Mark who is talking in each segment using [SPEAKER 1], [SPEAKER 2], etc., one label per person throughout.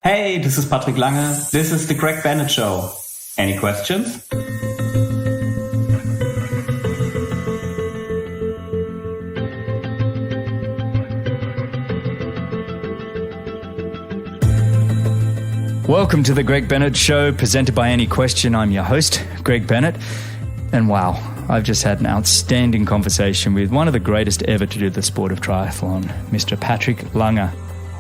[SPEAKER 1] Hey, this is Patrick Lange. This is the Greg Bennett Show. Any questions?
[SPEAKER 2] Welcome to the Greg Bennett Show, presented by Any Question. I'm your host, Greg Bennett. And wow, I've just had an outstanding conversation with one of the greatest ever to do the sport of triathlon, Mr. Patrick Lange.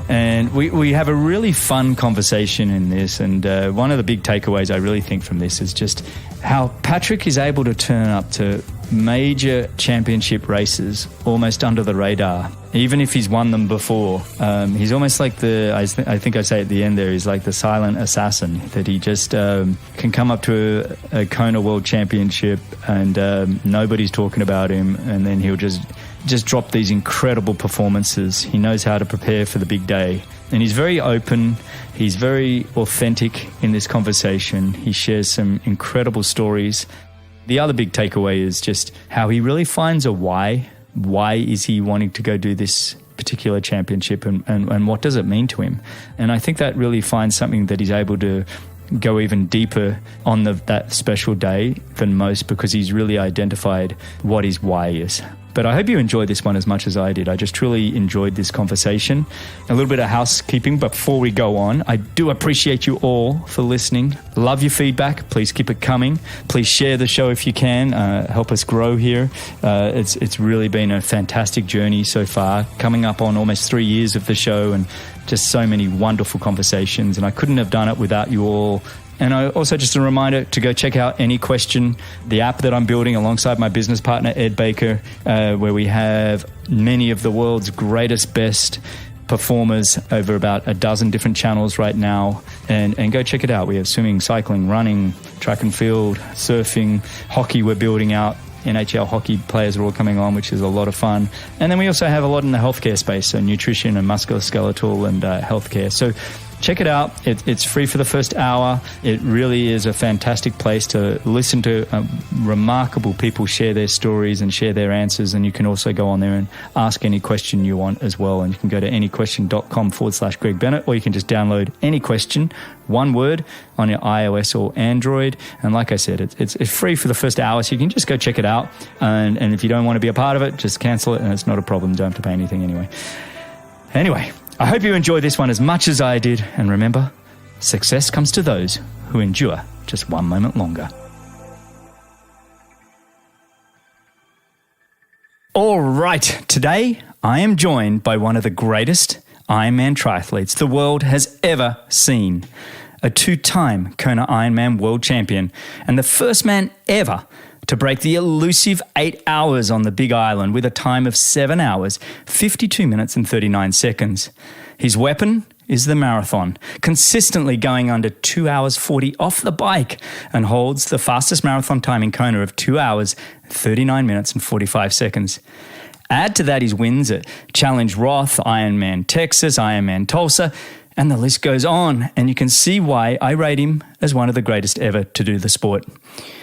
[SPEAKER 2] And we have a really fun conversation in this. And one of the big takeaways I really think from this is just how Patrick is able to turn up to major championship races almost under the radar, even if he's won them before. He's almost like I think I say at the end there, he's like the silent assassin, that he just can come up to a Kona World Championship and nobody's talking about him, and then he'll just drop these incredible performances. He knows how to prepare for the big day. And he's very open. He's very authentic in this conversation. He shares some incredible stories. The other big takeaway is just how he really finds a why. Why is he wanting to go do this particular championship, and what does it mean to him? And I think that really finds something that he's able to go even deeper on that special day than most, because he's really identified what his why is. But I hope you enjoyed this one as much as I did. I just truly enjoyed this conversation. A little bit of housekeeping before we go on. I do appreciate you all for listening. Love your feedback. Please keep it coming. Please share the show if you can. Help us grow here. It's really been a fantastic journey so far, coming up on almost 3 years of the show, and just so many wonderful conversations. And I couldn't have done it without you all. And also just a reminder to go check out Any Question, the app that I'm building alongside my business partner, Ed Baker, where we have many of the world's greatest, best performers over about a dozen different channels right now. And go check it out. We have swimming, cycling, running, track and field, surfing, hockey we're building out. NHL hockey players are all coming on, which is a lot of fun. And then we also have a lot in the healthcare space, so nutrition and musculoskeletal and healthcare. So check it out. It's free for the first hour. It really is a fantastic place to listen to remarkable people share their stories and share their answers. And you can also go on there and ask any question you want as well. And you can go to anyquestion.com/Greg Bennett, or you can just download Any Question, one word, on your iOS or Android. And like I said, it's free for the first hour, so you can just go check it out. And if you don't want to be a part of it, just cancel it, and it's not a problem. Don't have to pay anything Anyway, I hope you enjoyed this one as much as I did. And remember, success comes to those who endure just one moment longer. All right, today I am joined by one of the greatest Ironman triathletes the world has ever seen. A two-time Kona Ironman World Champion, and the first man ever to break the elusive 8 hours on the Big Island with a time of 7 hours, 52 minutes and 39 seconds. His weapon is the marathon, consistently going under 2 hours 40 off the bike, and holds the fastest marathon time in Kona of 2 hours, 39 minutes and 45 seconds. Add to that his wins at Challenge Roth, Ironman Texas, Ironman Tulsa, and the list goes on, and you can see why I rate him as one of the greatest ever to do the sport.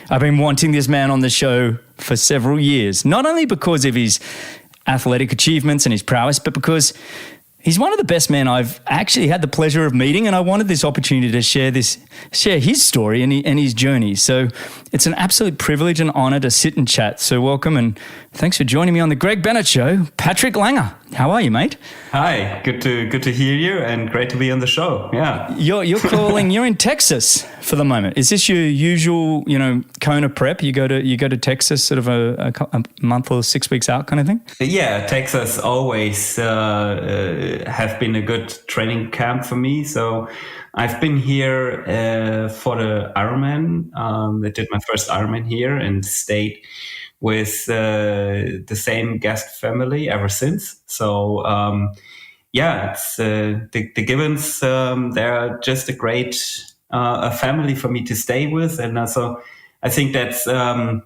[SPEAKER 2] I've been wanting this man on the show for several years, not only because of his athletic achievements and his prowess, but because he's one of the best men I've actually had the pleasure of meeting, and I wanted this opportunity to share his story and his journey. So it's an absolute privilege and honor to sit and chat. So welcome, and thanks for joining me on the Greg Bennett Show, Patrick Lange. How are you, mate?
[SPEAKER 1] Hi, good to hear you, and great to be on the show. Yeah,
[SPEAKER 2] you're you're in Texas for the moment. Is this your usual, Kona prep? You go to Texas sort of a month or 6 weeks out kind of thing?
[SPEAKER 1] Yeah, Texas always have been a good training camp for me. So I've been here for the Ironman. I did my first Ironman here and stayed with the same guest family ever since. So it's the Gibbons. They're just a great a family for me to stay with, and also I think that's kind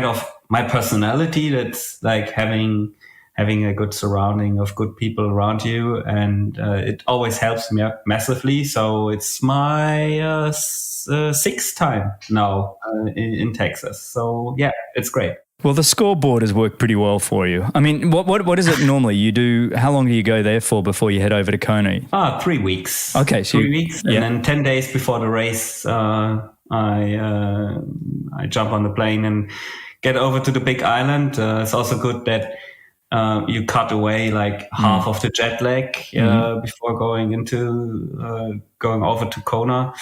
[SPEAKER 1] of my personality. That's like having a good surrounding of good people around you, and it always helps me massively. So it's my sixth time now in Texas. So yeah, it's great.
[SPEAKER 2] Well, the scoreboard has worked pretty well for you. I mean, what is it normally? You do, how long do you go there for before you head over to Kona?
[SPEAKER 1] 3 weeks.
[SPEAKER 2] Okay. So
[SPEAKER 1] 3 weeks. And then 10 days before the race, I jump on the plane and get over to the big island. It's also good that you cut away like half of the jet lag before going over to Kona.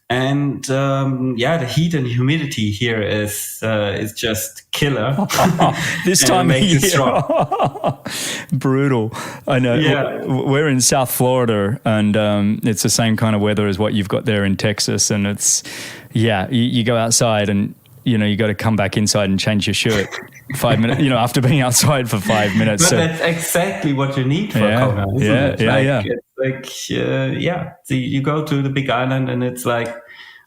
[SPEAKER 1] And the heat and humidity here is just killer.
[SPEAKER 2] This time
[SPEAKER 1] makes
[SPEAKER 2] of
[SPEAKER 1] it strong.
[SPEAKER 2] Brutal. I know.
[SPEAKER 1] Yeah.
[SPEAKER 2] We're in South Florida, and it's the same kind of weather as what you've got there in Texas. And it's, you go outside and, you got to come back inside and change your shirt 5 minutes, after being outside for 5 minutes.
[SPEAKER 1] But that's exactly what you need for Kona, isn't it? It's so you go to the big island and it's like,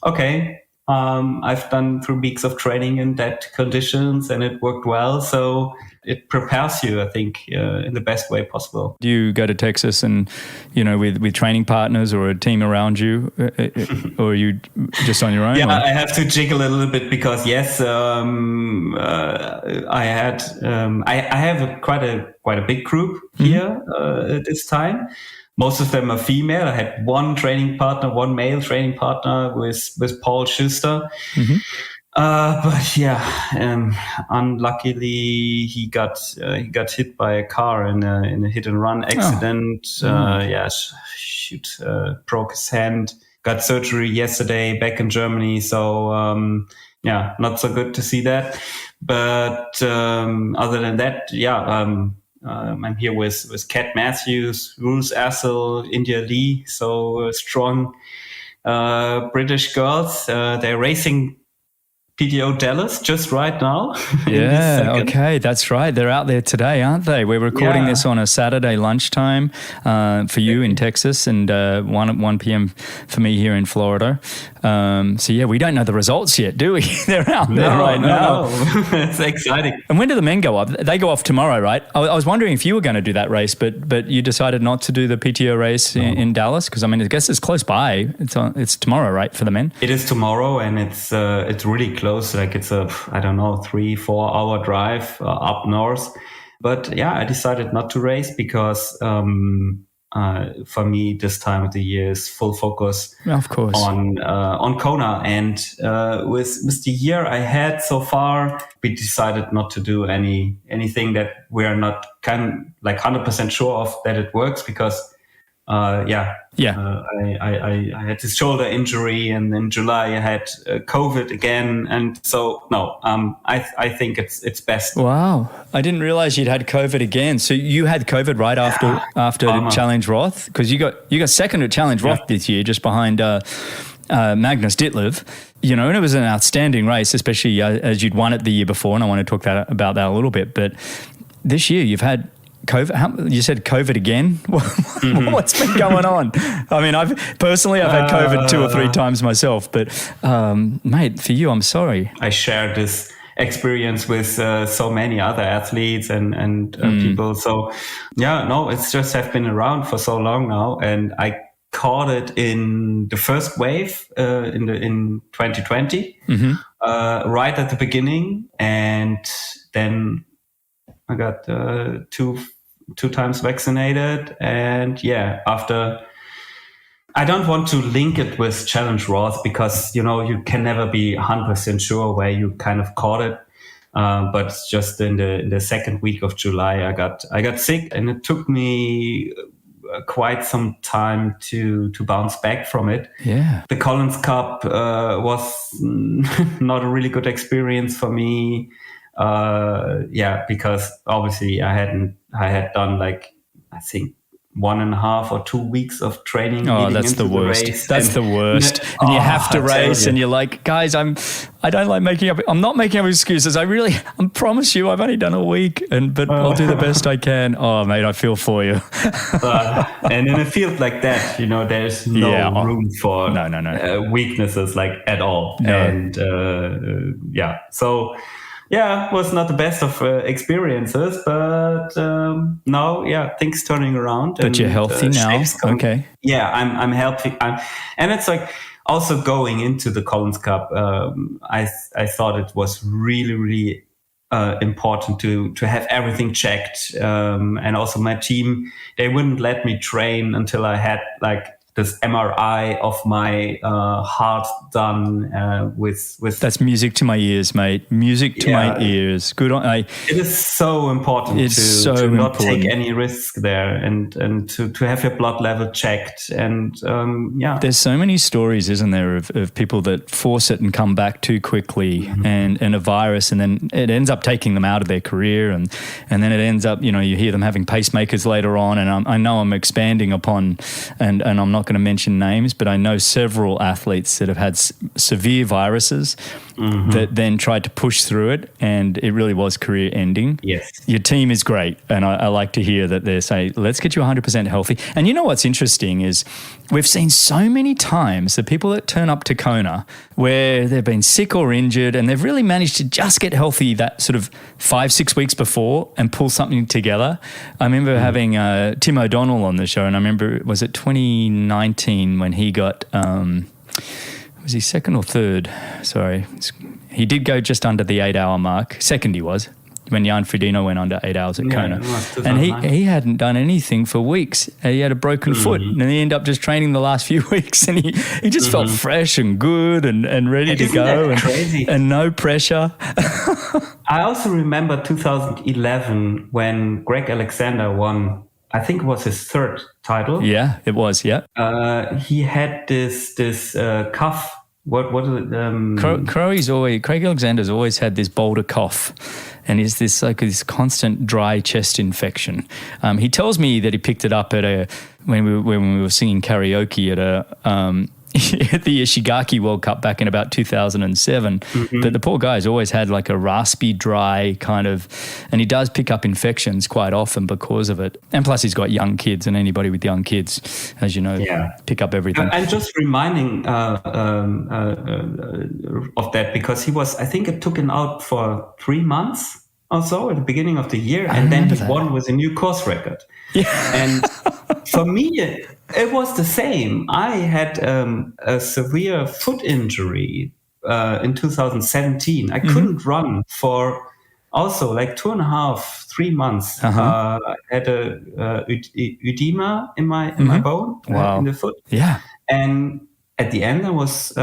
[SPEAKER 1] okay, I've done 3 weeks of training in that conditions and it worked well. So it prepares you, I think, in the best way possible.
[SPEAKER 2] Do you go to Texas and, with training partners or a team around you, or are you just on your own?
[SPEAKER 1] Yeah, I have to jiggle a little bit because yes, I have quite a big group here at this time. Most of them are female. I had one male training partner with Paul Schuster. Mm-hmm. Unluckily he got hit by a car in a hit and run accident. Broke his hand. Got surgery yesterday back in Germany. So not so good to see that. But other than that, I'm here with Kat Matthews, Ruth Assel, India Lee. So strong British girls. They're racing PTO Dallas just right now.
[SPEAKER 2] Yeah, okay, that's right. They're out there today, aren't they? We're recording this on a Saturday lunchtime for you in Texas and 1 p.m. for me here in Florida. We don't know the results yet, do we? They're out there right now.
[SPEAKER 1] No. It's exciting.
[SPEAKER 2] And when do the men go off? They go off tomorrow, right? I was wondering if you were going to do that race, but you decided not to do the PTO race in Dallas? Because, I guess it's close by. It's tomorrow, right, for the men?
[SPEAKER 1] It is tomorrow, and it's really close. Like it's a 3-4 hour drive up north. But I decided not to race because for me this time of the year is full focus,
[SPEAKER 2] of course,
[SPEAKER 1] on Kona. And with the year I had so far, we decided not to do anything that we are not 100% sure of that it works because. I had this shoulder injury, and in July I had COVID again, and so I think it's best.
[SPEAKER 2] Wow, I didn't realize you'd had COVID again. So you had COVID right after Challenge Roth, because you got second at Challenge Roth this year, just behind Magnus Ditlev. And it was an outstanding race, especially as you'd won it the year before, and I want to talk about that a little bit. But this year you've had COVID. You said COVID again? What's been going on? I've had COVID 2 or 3 times myself, but mate, for you, I'm sorry.
[SPEAKER 1] I shared this experience with so many other athletes and people. So it's just have been around for so long now, and I caught it in the first wave in 2020, right at the beginning, and then I got two times vaccinated, and after. I don't want to link it with Challenge Roth because you can never be 100% sure where you kind of caught it. But just in the second week of July, I got sick, and it took me quite some time to bounce back from it. Yeah, the Collins Cup was not a really good experience for me. Because obviously I had done I think 1.5 or 2 weeks of training.
[SPEAKER 2] Oh, that's the worst. That's the worst. And you have to race, and you're like, guys, I don't like making up. I'm not making up excuses. I promise you, I've only done a week, but I'll do the best I can. Oh, mate, I feel for you.
[SPEAKER 1] And in a field like that, there's no room for weaknesses at all. No. And so. Yeah, it was not the best of experiences, but now, things turning around.
[SPEAKER 2] But you're healthy now, okay?
[SPEAKER 1] Yeah, I'm healthy, and it's also going into the Collins Cup. I thought it was really, really important to have everything checked. And also my team, they wouldn't let me train until I had like this MRI of my heart done with.
[SPEAKER 2] That's music to my ears, mate. Music to my ears. Good on.
[SPEAKER 1] It is so important to not take any risk there, and to have your blood level checked. And
[SPEAKER 2] there's so many stories, isn't there, of people that force it and come back too quickly, and a virus, and then it ends up taking them out of their career, and then it ends up, you hear them having pacemakers later on. And I know I'm expanding upon, and I'm not going to mention names, but I know several athletes that have had severe viruses that then tried to push through it, and it really was career ending.
[SPEAKER 1] Yes.
[SPEAKER 2] Your team is great, and I like to hear that they say, let's get you 100% healthy. And you know what's interesting is we've seen so many times the people that turn up to Kona where they've been sick or injured, and they've really managed to just get healthy that sort of 5-6 weeks before and pull something together. I remember having Tim O'Donnell on the show, and I remember, was it 2019 when he got, was he second or third? Sorry. He did go just under the 8-hour mark. Second he was, when Jan Frodeno went under 8 hours at Kona. And he hadn't done anything for weeks. He had a broken foot, and he ended up just training the last few weeks, and he just felt fresh and good and ready to go, and no pressure.
[SPEAKER 1] I also remember 2011 when Greg Alexander won, I think it was his third title.
[SPEAKER 2] Yeah, it was, yeah.
[SPEAKER 1] He had this cuff. What is it?
[SPEAKER 2] Craig Alexander's always had this boulder cough, and is this like this constant dry chest infection. He tells me that he picked it up when we were singing karaoke at the Ishigaki World Cup back in about 2007, that the poor guy's always had like a raspy, dry kind of, and he does pick up infections quite often because of it. And plus he's got young kids, and anybody with young kids, as you know, pick up everything.
[SPEAKER 1] I'm just reminding of that, because I think it took him out for 3 months or so at the beginning of the year, and then he won with a new course record. Yeah. And for me, it was the same. I had a severe foot injury in 2017. I couldn't run for also like 2.5-3 months. I had a edema in my bone, in the foot.
[SPEAKER 2] Yeah.
[SPEAKER 1] And at the end, I was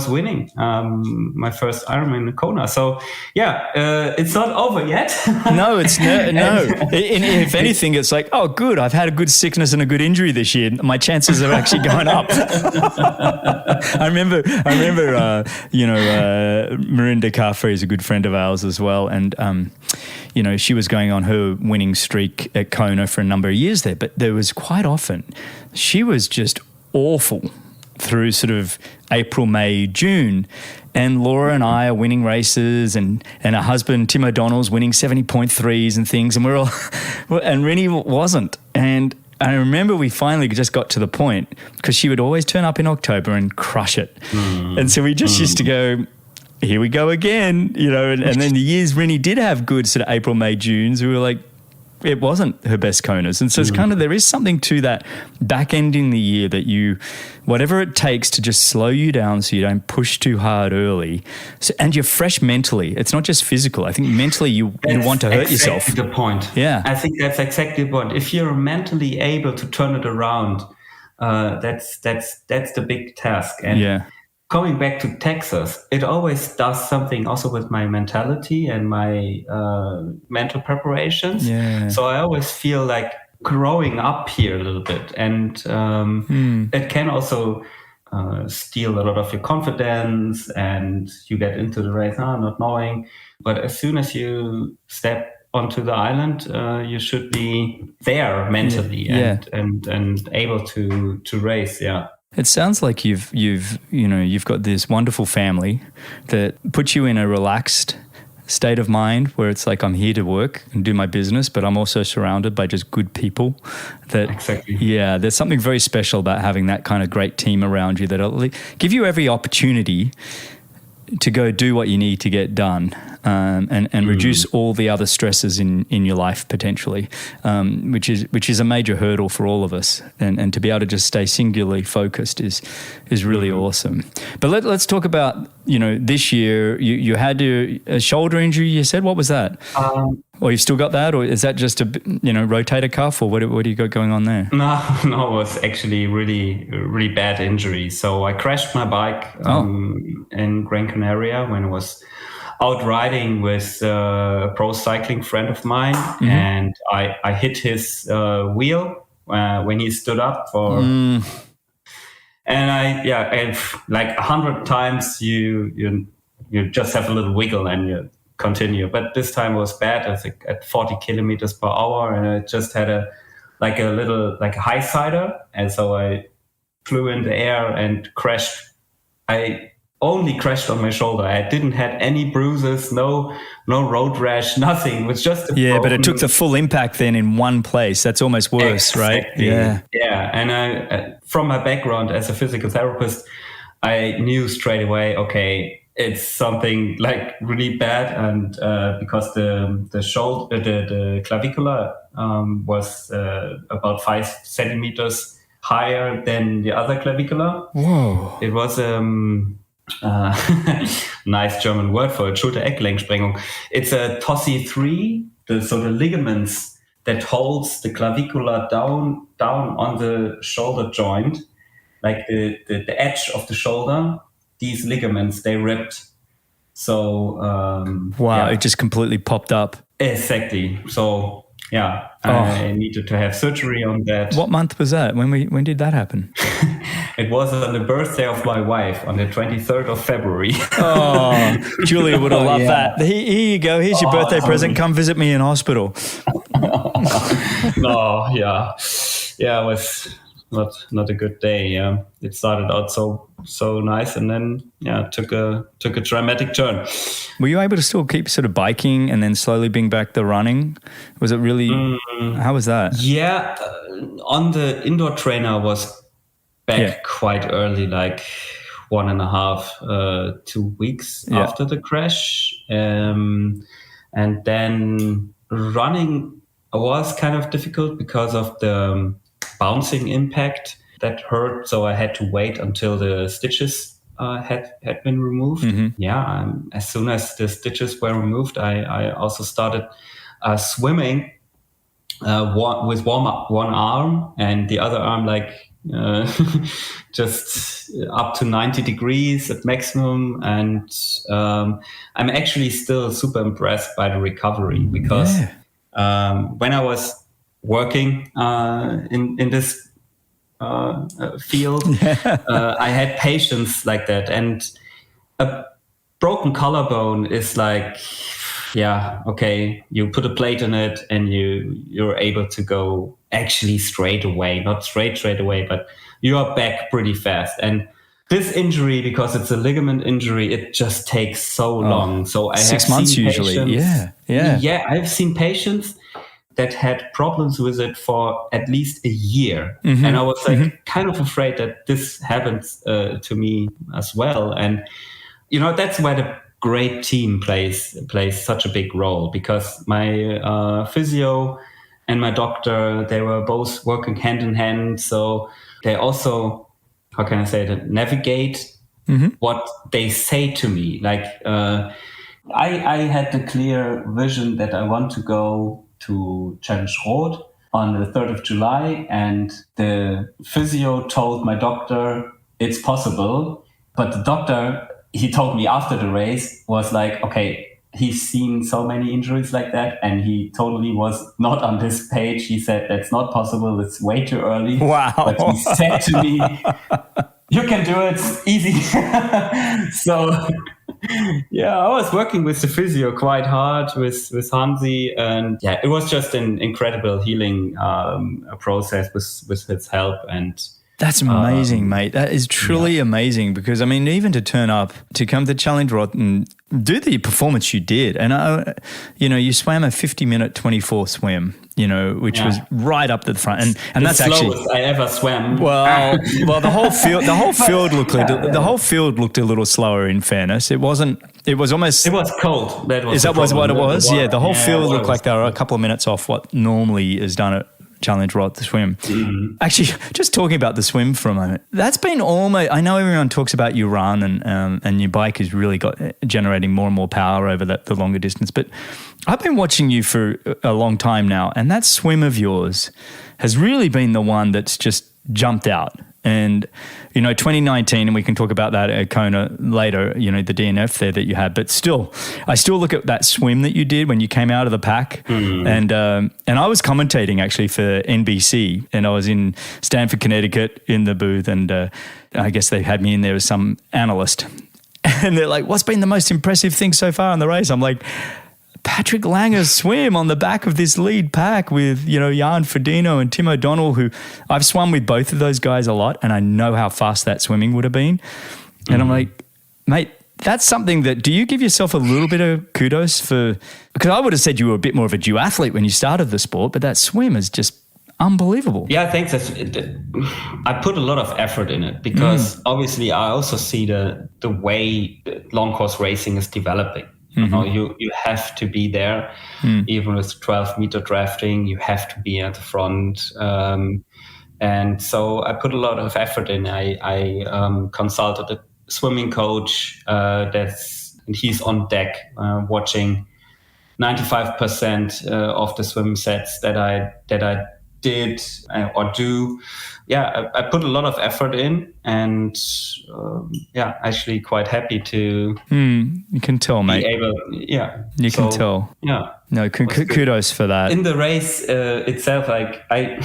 [SPEAKER 1] winning my first Ironman in Kona. So it's not over yet.
[SPEAKER 2] No, it's no. If anything, it's like, oh, good. I've had a good sickness and a good injury this year. My chances are actually going up. I remember. Marinda Carfrey is a good friend of ours as well, and she was going on her winning streak at Kona for a number of years there. But there was quite often she was just awful through sort of April, May, June. And Laura and I are winning races, and her husband, Tim O'Donnell's, winning 70.3s and things. And we're all, and Rennie wasn't. And I remember we finally just got to the point, because she would always turn up in October and crush it. And so we just used to go, here we go again, and then the years Rennie did have good sort of April, May, Junes, we were like, it wasn't her best Konas. And so it's kind of, there is something to that back ending the year that whatever it takes to just slow you down so you don't push too hard early. So, and you're fresh mentally. It's not just physical. I think mentally you want to hurt yourself.
[SPEAKER 1] That's exactly the point.
[SPEAKER 2] Yeah.
[SPEAKER 1] I think that's exactly the point. If you're mentally able to turn it around, that's the big task. And coming back to Texas, it always does something also with my mentality and my mental preparations. Yeah. So I always feel like growing up here a little bit, and it can also steal a lot of your confidence, and you get into the race not knowing. But as soon as you step onto the island, you should be there mentally and able to race. Yeah.
[SPEAKER 2] It sounds like you've got this wonderful family that puts you in a relaxed state of mind where it's like, I'm here to work and do my business, but I'm also surrounded by just good people.
[SPEAKER 1] Exactly.
[SPEAKER 2] Yeah, there's something very special about having that kind of great team around you that'll give you every opportunity to go do what you need to get done. and reduce all the other stresses in your life potentially, which is a major hurdle for all of us. And to be able to just stay singularly focused is really awesome. But let's talk about, this year you had a shoulder injury, you said. What was that? Or you've still got that, or is that just a rotator cuff, or what do you got going on there?
[SPEAKER 1] No, it was actually really, really bad injury. So I crashed my bike in Gran Canaria when I was out riding with a pro cycling friend of mine, and I hit his wheel when he stood up for. And and like 100 times you just have a little wiggle and you continue. But this time was bad. I think at 40 kilometers per hour, and I just had a little high sider, and so I flew in the air and crashed. I only crashed on my shoulder. I didn't have any bruises, no road rash, nothing. It was just
[SPEAKER 2] but it took the full impact then in one place. That's almost worse, right?
[SPEAKER 1] Yeah. And I, from my background as a physical therapist, I knew straight away, okay, it's something like really bad, and because the shoulder, the clavicular was about 5 centimeters higher than the other clavicular.
[SPEAKER 2] Whoa!
[SPEAKER 1] It was nice German word for it, Schulter-Eckgelenksprengung. It's a TOSI 3, so the ligaments that holds the clavicular down on the shoulder joint, like the edge of the shoulder. These ligaments, they ripped. So
[SPEAKER 2] it just completely popped up.
[SPEAKER 1] Exactly. So I needed to have surgery on that.
[SPEAKER 2] What month was that? When did that happen?
[SPEAKER 1] It was on the birthday of my wife on the 23rd of February.
[SPEAKER 2] Oh, Julia would have loved that. Here you go. Here's your birthday present. Come visit me in hospital.
[SPEAKER 1] It was not a good day. It started out so nice, and then took a dramatic turn.
[SPEAKER 2] Were you able to still keep sort of biking and then slowly bring back the running? Was it really? How was that?
[SPEAKER 1] Yeah, on the indoor trainer was back quite early, like 1.5, 2 weeks after the crash, and then running was kind of difficult because of the bouncing impact that hurt. So I had to wait until the stitches had been removed. As soon as the stitches were removed, I also started swimming with one arm, and the other arm just up to 90 degrees at maximum. And I'm actually still super impressed by the recovery, because when I was working in this field, I had patients like that, and a broken collarbone is like, you put a plate in it and you're able to go actually straight away, not straight away, but you are back pretty fast. And this injury, because it's a ligament injury, it just takes so long. So I
[SPEAKER 2] 6
[SPEAKER 1] have
[SPEAKER 2] months
[SPEAKER 1] seen
[SPEAKER 2] usually.
[SPEAKER 1] Patients,
[SPEAKER 2] Yeah.
[SPEAKER 1] I've seen patients that had problems with it for at least a year. And I was kind of afraid that this happens to me as well. And, that's where the great team plays such a big role, because my physio and my doctor, they were both working hand in hand. So they also, how can I say that, navigate what they say to me. Like I had the clear vision that I want to go to Challenge Roth on the 3rd of July, and the physio told my doctor it's possible, but the doctor, he told me after the race, was like, okay, he's seen so many injuries like that, and he totally was not on this page. He said, that's not possible, it's way too early.
[SPEAKER 2] Wow.
[SPEAKER 1] But he said to me, you can do it, it's easy. So I was working with the physio quite hard with Hansi, and it was just an incredible healing process with his help. And
[SPEAKER 2] that's amazing, mate. That is truly amazing, because, I mean, even to turn up, to come to Challenge Roth and do the performance you did. And, you swam a 50-minute 24 swim, which was right up to the front, and that's
[SPEAKER 1] slowest
[SPEAKER 2] actually
[SPEAKER 1] I ever swam.
[SPEAKER 2] Well, the whole field looked a little slower. In fairness, it was
[SPEAKER 1] cold.
[SPEAKER 2] That was what it was. Yeah, the whole field looked like they were a couple of minutes off what normally is done at Challenge Roth, the swim. Mm-hmm. Actually, just talking about the swim for a moment, that's been almost, I know everyone talks about your run and your bike has really got generating more and more power over the longer distance, but I've been watching you for a long time now, and that swim of yours has really been the one that's just jumped out. And, 2019, and we can talk about that at Kona later, the DNF there that you had, but still, I still look at that swim that you did when you came out of the pack. And I was commentating actually for NBC, and I was in Stamford, Connecticut in the booth, and I guess they had me in there as some analyst. And they're like, what's been the most impressive thing so far in the race? I'm like, Patrick Lange's swim on the back of this lead pack with, Jan Frodeno and Tim O'Donnell, who I've swum with both of those guys a lot, and I know how fast that swimming would have been. And I'm like, mate, that's something that, do you give yourself a little bit of kudos for? Because I would have said you were a bit more of a duathlete when you started the sport, but that swim is just unbelievable.
[SPEAKER 1] Yeah, I think I put a lot of effort in it because obviously I also see the way long course racing is developing. You have to be there, even with 12-meter drafting. You have to be at the front, and so I put a lot of effort in. I consulted a swimming coach and he's on deck watching 95% of the swim sets that I did or do. I put a lot of effort in, and actually quite happy to.
[SPEAKER 2] You can tell, mate. You can tell.
[SPEAKER 1] Yeah.
[SPEAKER 2] No, kudos for that.
[SPEAKER 1] In the race itself, like I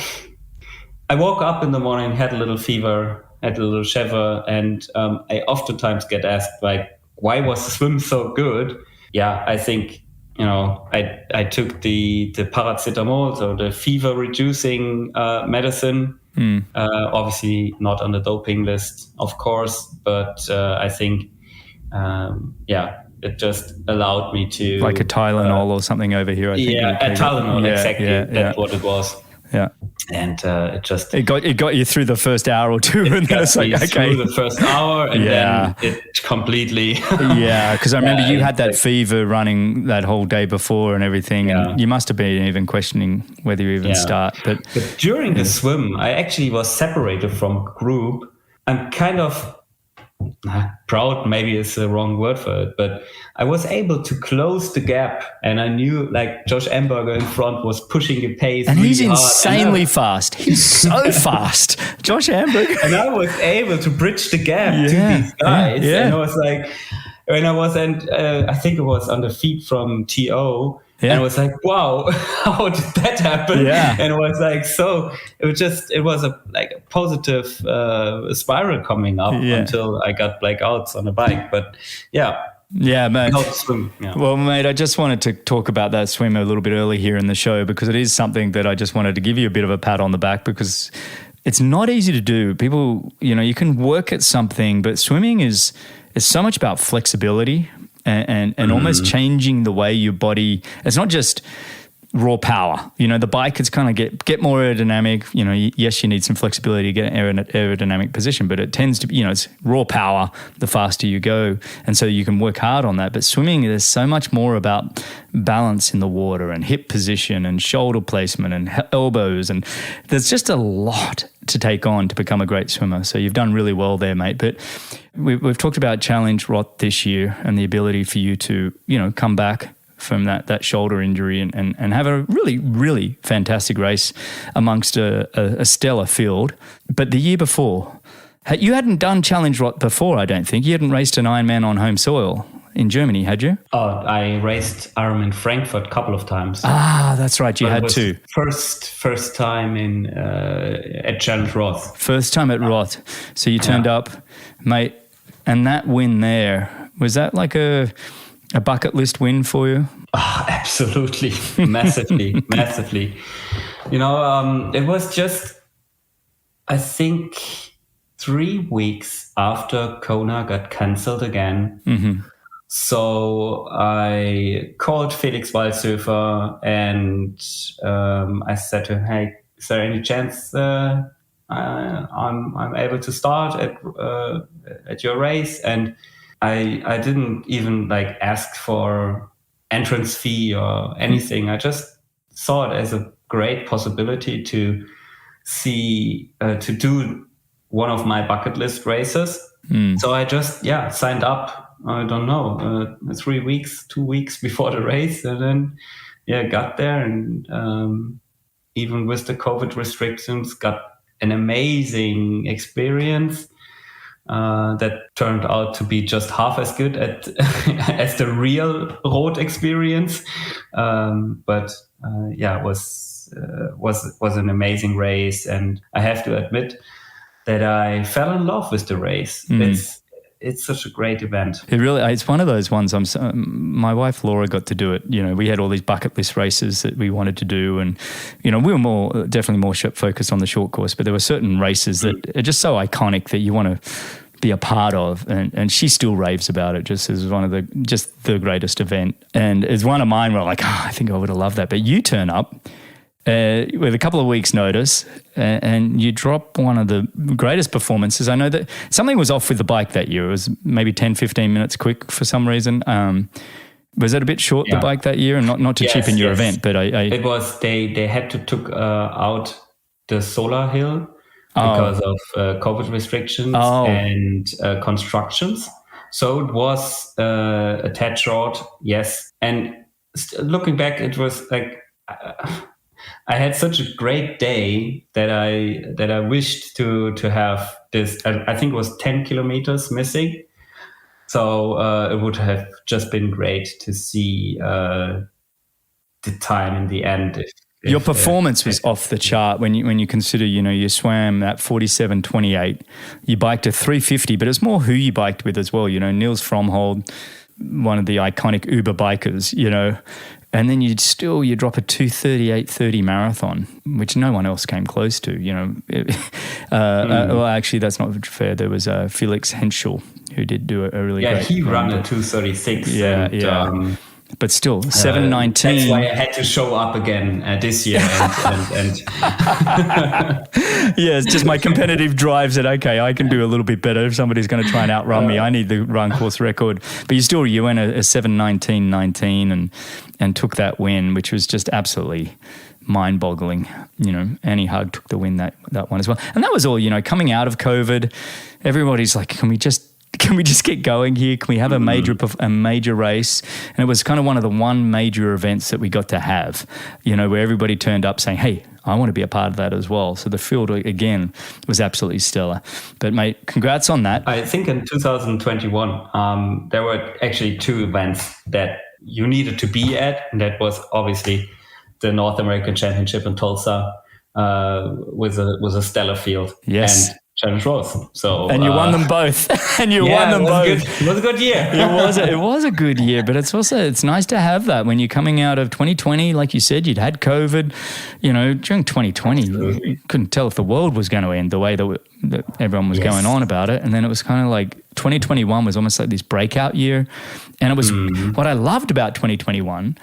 [SPEAKER 1] woke up in the morning, had a little fever, had a little shiver, and I oftentimes get asked like, why was the swim so good? Yeah, I think. I took the paracetamol, so the fever-reducing medicine. Obviously not on the doping list, of course, but I think, it just allowed me to...
[SPEAKER 2] Like a Tylenol or something over here, I think.
[SPEAKER 1] Yeah, a Tylenol, exactly. That's what it was.
[SPEAKER 2] Yeah.
[SPEAKER 1] And it
[SPEAKER 2] got you through the first hour or two, and then it's like, okay,
[SPEAKER 1] through the first hour, and then it completely.
[SPEAKER 2] Because I remember you had that fever running that whole day before and everything, and you must have been even questioning whether you even start. But
[SPEAKER 1] during the swim, I actually was separated from group. I'm kind of proud, maybe it's the wrong word for it, but I was able to close the gap, and I knew like Josh Amberger in front was pushing the pace,
[SPEAKER 2] and
[SPEAKER 1] really
[SPEAKER 2] he's insanely fast. He's so fast, Josh Amberger.
[SPEAKER 1] And I was able to bridge the gap to these guys. And I was like, when I was, I think it was on the feed from TO. Yeah. And I was like, wow, how did that happen? Yeah. And it was like, it was a positive spiral coming up until I got blackouts on the bike. But
[SPEAKER 2] yeah, mate.
[SPEAKER 1] Swim. Yeah.
[SPEAKER 2] Well, mate, I just wanted to talk about that swim a little bit early here in the show, because it is something that I just wanted to give you a bit of a pat on the back, because it's not easy to do. People, you can work at something, but swimming is so much about flexibility. And almost changing the way your body, it's not just raw power. The bike is kind of get more aerodynamic. Yes, you need some flexibility to get an aerodynamic position, but it tends to be, it's raw power the faster you go. And so you can work hard on that. But swimming, there's so much more about balance in the water and hip position and shoulder placement and elbows. And there's just a lot to take on to become a great swimmer. So you've done really well there, mate. But we've talked about Challenge Roth this year and the ability for you to, come back from that shoulder injury and have a really, really fantastic race amongst a stellar field. But the year before, you hadn't done Challenge Roth before, I don't think. You hadn't raced an Ironman on home soil in Germany, had you?
[SPEAKER 1] Oh, I raced Ironman Frankfurt a couple of times.
[SPEAKER 2] Ah, that's right. You had two.
[SPEAKER 1] First time at Challenge Roth.
[SPEAKER 2] First time at Roth. So you turned up, mate, and that win there, was that like a bucket list win for you?
[SPEAKER 1] Oh, absolutely. Massively. It was just, I think, 3 weeks after Kona got cancelled again. Mm-hmm. So I called Felix Waldshöfer and I said to him, "Hey, is there any chance I'm able to start at your race?" And I didn't even like ask for entrance fee or anything. I just saw it as a great possibility to see to do one of my bucket list races. So I just signed up. I don't know, 2 weeks before the race, and then got there, and even with the COVID restrictions, got an amazing experience that turned out to be just half as good as the real road experience. But it was an amazing race, and I have to admit that I fell in love with the race. It's such a great event.
[SPEAKER 2] It's one of those ones. My wife Laura got to do it. We had all these bucket list races that we wanted to do, and we were definitely more focused on the short course. But there were certain races that are just so iconic that you want to be a part of, and she still raves about it. Just as one of the greatest event, and it's one of mine where I'm like, I think I would have loved that. But you turn up with a couple of weeks' notice, and you drop one of the greatest performances. I know that something was off with the bike that year. It was maybe 10, 15 minutes quick for some reason. Was it a bit short, the bike that year? And not to cheapen your event, but
[SPEAKER 1] it was, they had to took out the solar hill because of COVID restrictions and constructions. So it was a tad short, yes. And looking back, it was like... I had such a great day that I wished to have this. I think it was 10 kilometers missing, so it would have just been great to see the time in the end.
[SPEAKER 2] Your performance was off the chart when you consider, you swam at 47.28, you biked a 350, but it's more who you biked with as well. Niels Fromhold, one of the iconic Uber bikers, and then you drop a 2:38:30 marathon, which no one else came close to. Well, actually, that's not fair. There was Felix Henschel who did do a really great.
[SPEAKER 1] Yeah, he ran a 2:36.
[SPEAKER 2] Yeah. But still, 7:19.
[SPEAKER 1] That's why I had to show up again this year. and
[SPEAKER 2] Yeah, it's just my competitive drive said, okay, I can do a little bit better. If somebody's going to try and outrun me, I need the run course record. But you went a 7:19:19 and took that win, which was just absolutely mind-boggling. Annie Hug took the win that one as well. And that was all, coming out of COVID, everybody's like, can we just get going here? Can we have a major race? And it was kind of one of the major events that we got to have, where everybody turned up saying, hey, I want to be a part of that as well. So the field, again, was absolutely stellar. But mate, congrats on that.
[SPEAKER 1] I think in 2021, there were actually 2 events that you needed to be at. And that was obviously the North American Championship in Tulsa with a stellar field.
[SPEAKER 2] Yes.
[SPEAKER 1] And Challenge Roth.
[SPEAKER 2] And you won them both. It
[SPEAKER 1] was a good year.
[SPEAKER 2] It was a good year, but it's nice to have that when you're coming out of 2020. Like you said, you'd had COVID. During 2020, you couldn't tell if the world was going to end the way that everyone was going on about it. And then it was kind of like 2021 was almost like this breakout year. And it was what I loved about 2021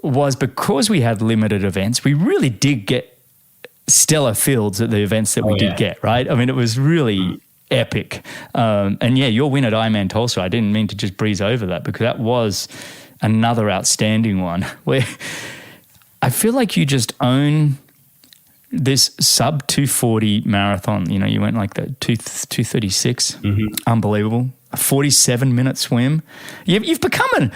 [SPEAKER 2] was because we had limited events, we really did get stellar fields at the events that we did get, right? I mean, it was really epic. And your win at Ironman Tulsa, I didn't mean to just breeze over that because that was another outstanding one where I feel like you just own this sub 240 marathon. You went like the 236, unbelievable. A 47-minute swim. You've become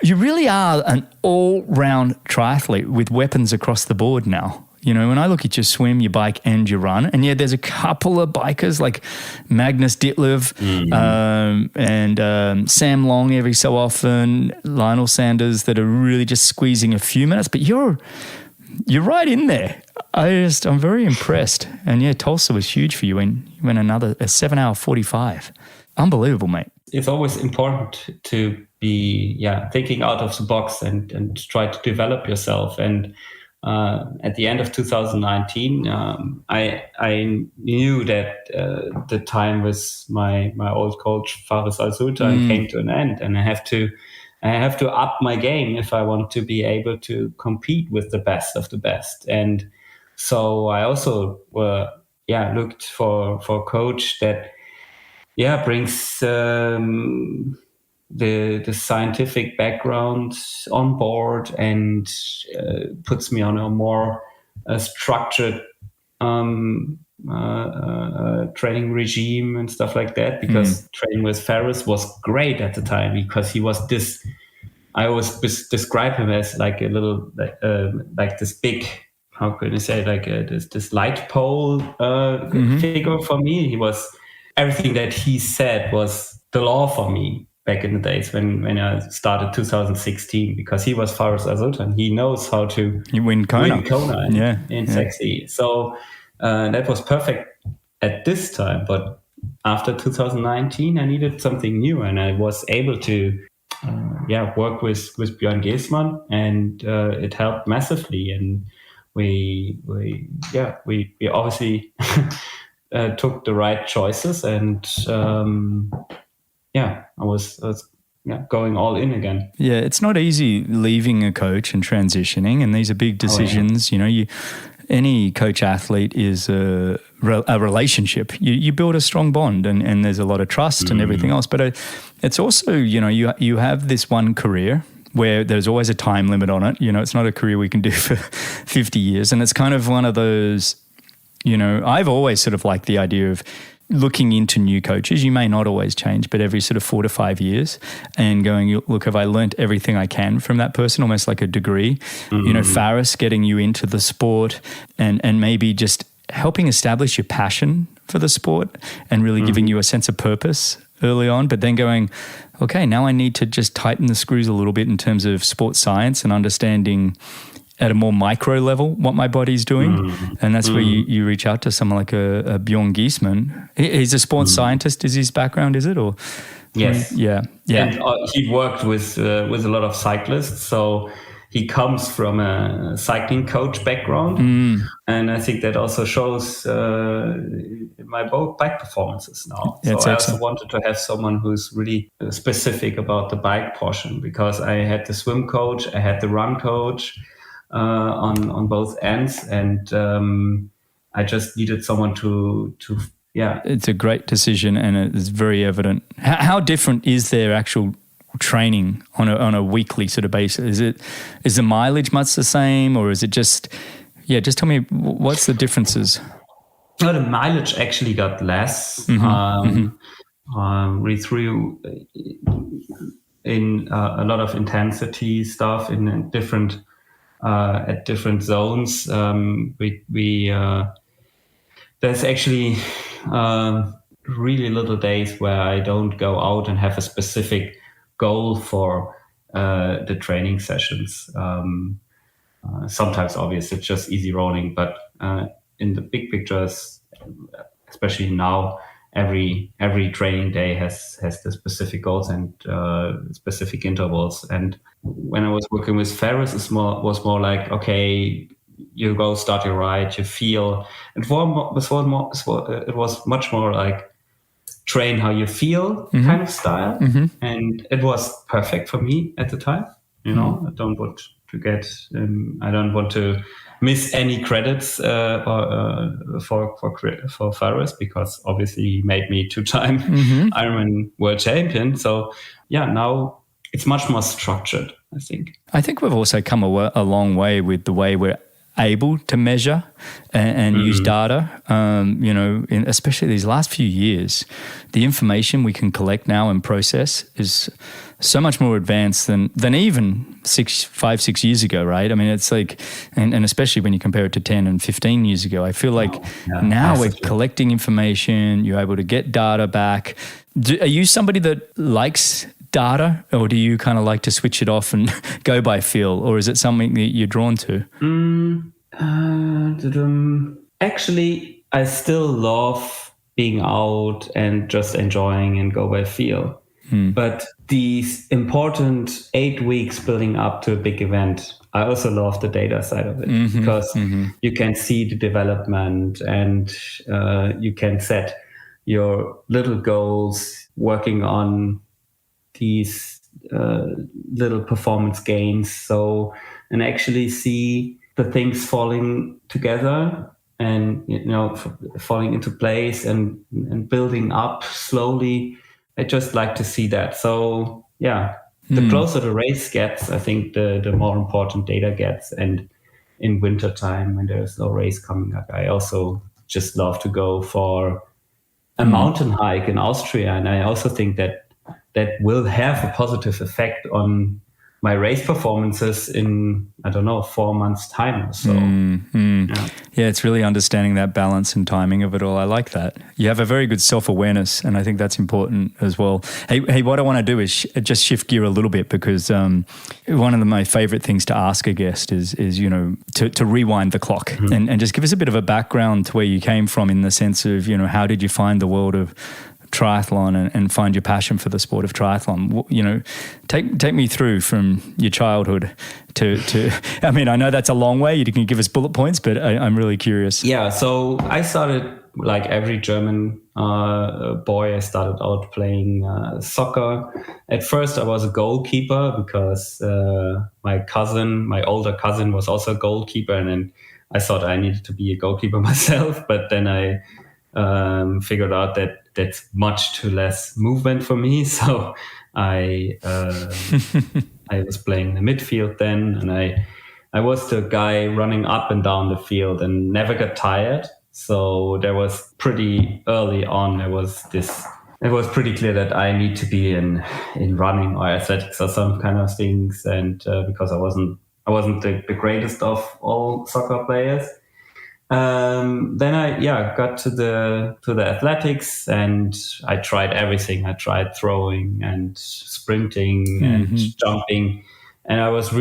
[SPEAKER 2] you really are an all-round triathlete with weapons across the board now. When I look at your swim, your bike, and your run, and there's a couple of bikers like Magnus Ditlev and Sam Long every so often, Lionel Sanders that are really just squeezing a few minutes, but you're right in there. I'm very impressed. And Tulsa was huge for you when you went a 7-hour 45. Unbelievable, mate.
[SPEAKER 1] It's always important to be thinking out of the box and try to develop yourself. And at the end of 2019, I knew that the time with my old coach Fares Al-Sultan came to an end, and I have to up my game if I want to be able to compete with the best of the best. And so I also looked for a coach that brings the scientific background on board and puts me on a more structured training regime and stuff like that, because training with Fares was great at the time, because he was this, I always describe him as like a little like this big, how could I say, like this light pole figure for me. He was, everything that he said was the law for me back in the days when I started 2016, because he was Fares Al-Sultan. He knows how to
[SPEAKER 2] win Kona
[SPEAKER 1] in Saxy. So that was perfect at this time. But after 2019, I needed something new, and I was able to work with Björn Geßmann, and it helped massively. And we obviously took the right choices, and I was going all in again.
[SPEAKER 2] Yeah, it's not easy leaving a coach and transitioning, and these are big decisions. Any coach athlete is a relationship. You build a strong bond, and there's a lot of trust and everything else. But it's also, you have this one career where there's always a time limit on it. It's not a career we can do for 50 years. And it's kind of one of those, I've always sort of liked the idea of looking into new coaches. You may not always change, but every sort of 4 to 5 years, and going, look, have I learnt everything I can from that person, almost like a degree? Fares getting you into the sport and maybe just helping establish your passion for the sport and really giving you a sense of purpose early on, but then going, okay, now I need to just tighten the screws a little bit in terms of sports science and understanding at a more micro level what my body's doing. And that's where you reach out to someone like a Björn Geßmann. He's a sports scientist, is his background, is it? Or
[SPEAKER 1] yes.
[SPEAKER 2] Yeah.
[SPEAKER 1] And he worked with a lot of cyclists, so he comes from a cycling coach background. And I think that also shows my bike performances now.
[SPEAKER 2] Yeah,
[SPEAKER 1] so I also wanted to have someone who's really specific about the bike portion, because I had the swim coach, I had the run coach, on both ends, and I just needed someone to
[SPEAKER 2] It's a great decision, and it's very evident. How different is their actual training on a weekly sort of basis? Is the mileage much the same, or is it just tell me what's the differences?
[SPEAKER 1] No, the mileage actually got less. We threw in a lot of intensity stuff in different at different zones. There's actually really little days where I don't go out and have a specific goal for the training sessions. Sometimes, obviously, it's just easy rolling, but in the big pictures, especially now, every training day has the specific goals and specific intervals. And when I was working with Fares, it was more like, okay, you go start your ride, you feel. It was much more like train how you feel kind of style, and it was perfect for me at the time. I don't want to get, I don't want to miss any credits for Fares, because obviously he made me 2-time Ironman World Champion. So now it's much more structured, I think.
[SPEAKER 2] I think we've also come a long way with the way we're able to measure and use data. Especially these last few years, the information we can collect now and process is so much more advanced than even 5-6 years ago, right? I mean, it's like, and especially when you compare it to 10 and 15 years ago, I feel like now we're collecting information, you're able to get data back. Are you somebody that likes data, or do you kind of like to switch it off and go by feel, or is it something that you're drawn to?
[SPEAKER 1] Actually, I still love being out and just enjoying and go by feel. But these important 8 weeks building up to a big event, I also love the data side of it because you can see the development and you can set your little goals, working on these little performance gains. So, and actually see the things falling together and, falling into place and building up slowly. I just like to see that. So yeah, the closer the race gets, I think the more important data gets. And in winter time, when there's no race coming up, I also just love to go for a mountain hike in Austria. And I also think that will have a positive effect on my race performances in, 4 months' time or so.
[SPEAKER 2] Yeah, it's really understanding that balance and timing of it all. I like that. You have a very good self-awareness, and I think that's important as well. Hey, what I want to do is just shift gear a little bit, because one of my favorite things to ask a guest is to rewind the clock and just give us a bit of a background to where you came from, in the sense of, how did you find the world of triathlon and find your passion for the sport of triathlon. Take me through from your childhood to I mean, I know that's a long way. You can give us bullet points, but I'm really curious.
[SPEAKER 1] Yeah, so I started like every German boy. I started out playing soccer. At first I was a goalkeeper because my older cousin was also a goalkeeper, and then I thought I needed to be a goalkeeper myself, but then I figured out that that's much too less movement for me. So I was playing the midfield then, and I was the guy running up and down the field and never got tired. So there was pretty early on, it was pretty clear that I need to be in running or athletics or some kind of things. And because I wasn't the greatest of all soccer players. Then I got to the athletics, and I tried everything. I tried throwing and sprinting and jumping, and I was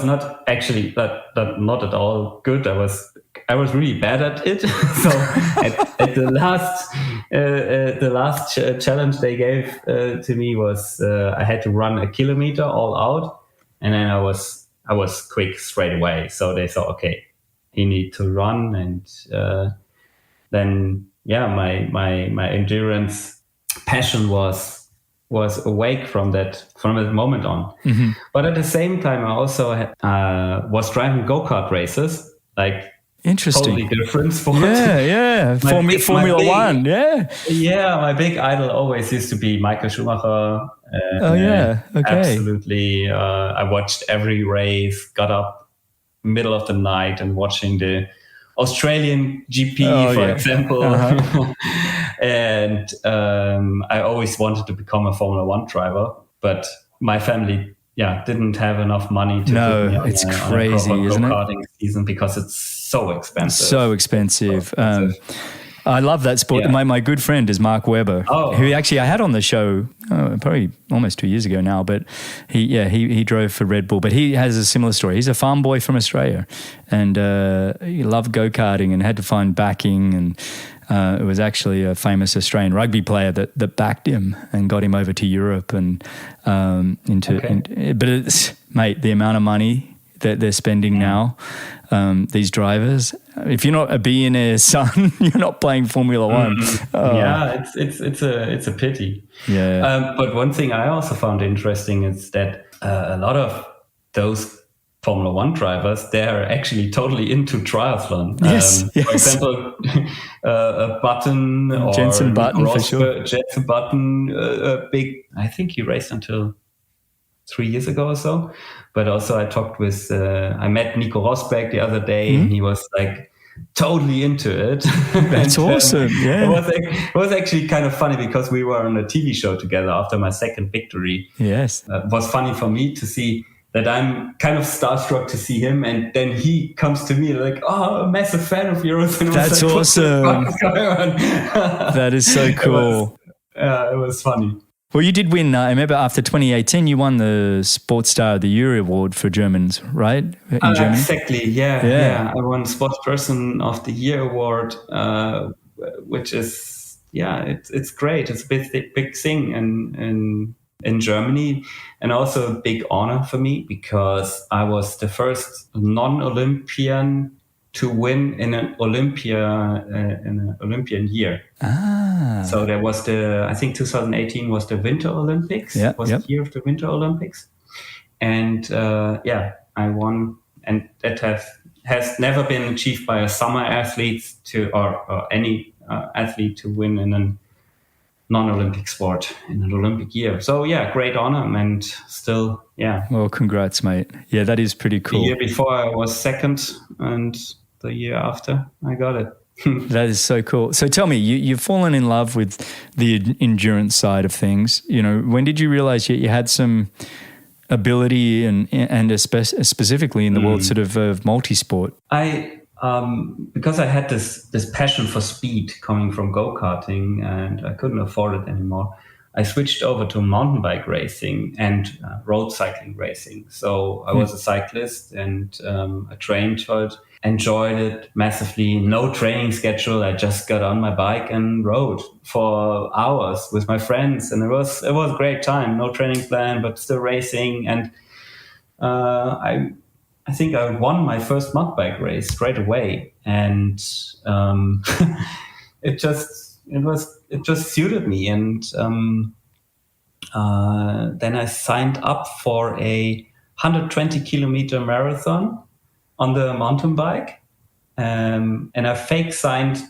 [SPEAKER 1] not actually not at all good. I was really bad at it. So at the last challenge they gave to me was I had to run 1 kilometer all out, and then I was quick straight away. So they thought, okay, he need to run, and then my endurance passion was awake from that moment on. But at the same time, I also was driving go-kart races, like
[SPEAKER 2] interesting,
[SPEAKER 1] totally different sport.
[SPEAKER 2] Formula One.
[SPEAKER 1] My big idol always used to be Michael Schumacher. Absolutely. I watched every race, got up middle of the night and watching the Australian GP, for example. And I always wanted to become a Formula One driver, but my family didn't have enough money to put me on
[SPEAKER 2] it's crazy,
[SPEAKER 1] on a
[SPEAKER 2] isn't
[SPEAKER 1] go-karting season, because it's so expensive.
[SPEAKER 2] So expensive. I love that sport. Yeah. My good friend is Mark Webber, who actually I had on the show probably almost 2 years ago now. But he drove for Red Bull. But he has a similar story. He's a farm boy from Australia, and he loved go-karting and had to find backing. And it was actually a famous Australian rugby player that backed him and got him over to Europe and but it's, mate, the amount of money that they're spending now. These drivers, if you're not a billionaire's son, you're not playing Formula One.
[SPEAKER 1] It's a pity. But one thing I also found interesting is that a lot of those Formula One drivers, they're actually totally into triathlon. For example, Button or
[SPEAKER 2] Jensen Button, for sure.
[SPEAKER 1] Jensen Button, I think he raced until 3 years ago or so. But also I met Nico Rosberg the other day, and he was like totally into it.
[SPEAKER 2] That's awesome.
[SPEAKER 1] It was actually kind of funny, because we were on a TV show together after my second victory.
[SPEAKER 2] Yes.
[SPEAKER 1] It was funny for me to see that I'm kind of starstruck to see him, and then he comes to me like, "Oh, a massive fan of yours." And
[SPEAKER 2] that's like, awesome. That is so cool.
[SPEAKER 1] It was funny.
[SPEAKER 2] Well, you did win. I remember after 2018, you won the Sports Star of the Year award for Germans, right? In Germany?
[SPEAKER 1] Exactly. Yeah. I won Sportsperson of the Year award, which is yeah, it's great. It's a big thing in Germany, and also a big honor for me because I was the first non-Olympian to win in an Olympian year. So there was I think 2018 was the Winter Olympics.
[SPEAKER 2] Yeah,
[SPEAKER 1] was the year of the Winter Olympics, and I won, and that has never been achieved by a summer athlete or any athlete to win in a non-Olympic sport in an Olympic year. So yeah, great honor, and still, yeah.
[SPEAKER 2] Well, congrats, mate. Yeah, that is pretty cool.
[SPEAKER 1] The year before I was second, and the year after I got it.
[SPEAKER 2] That is so cool. So tell me, you've fallen in love with the endurance side of things. You know, when did you realize you had some ability and specifically in the world sort of multi-sport?
[SPEAKER 1] Because I had this passion for speed coming from go-karting, and I couldn't afford it anymore, I switched over to mountain bike racing and road cycling racing. So I was a cyclist, and I trained for it, enjoyed it massively. No training schedule. I just got on my bike and rode for hours with my friends, and it was a great time. No training plan, but still racing. And I think I won my first mountain bike race straight away, and it just suited me. And then I signed up for a 120 kilometer marathon on the mountain bike, and I fake signed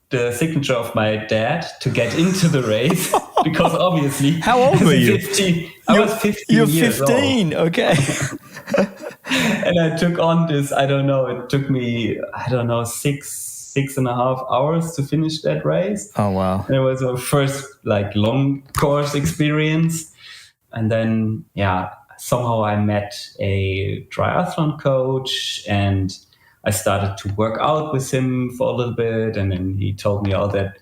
[SPEAKER 1] the signature of my dad to get into the race because obviously.
[SPEAKER 2] How old were you?
[SPEAKER 1] I was 15
[SPEAKER 2] You're
[SPEAKER 1] years
[SPEAKER 2] 15,
[SPEAKER 1] old.
[SPEAKER 2] Okay.
[SPEAKER 1] And I took on this, it took me, 6.5 hours to finish that race.
[SPEAKER 2] Oh, wow.
[SPEAKER 1] And it was our first long course experience. And then, somehow I met a triathlon coach, and I started to work out with him for a little bit. And then he told me all that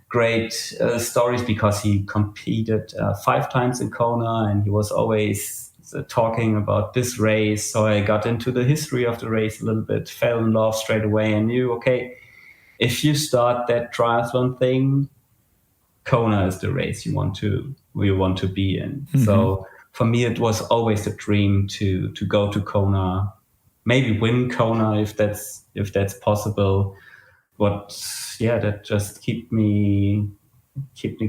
[SPEAKER 1] great stories because he competed 5 times in Kona, and he was always talking about this race. So I got into the history of the race a little bit, fell in love straight away, and knew, okay, if you start that triathlon thing, Kona is the race you want to be in. Mm-hmm. So for me, it was always a dream to go to Kona, maybe win Kona if that's possible. But that just keep me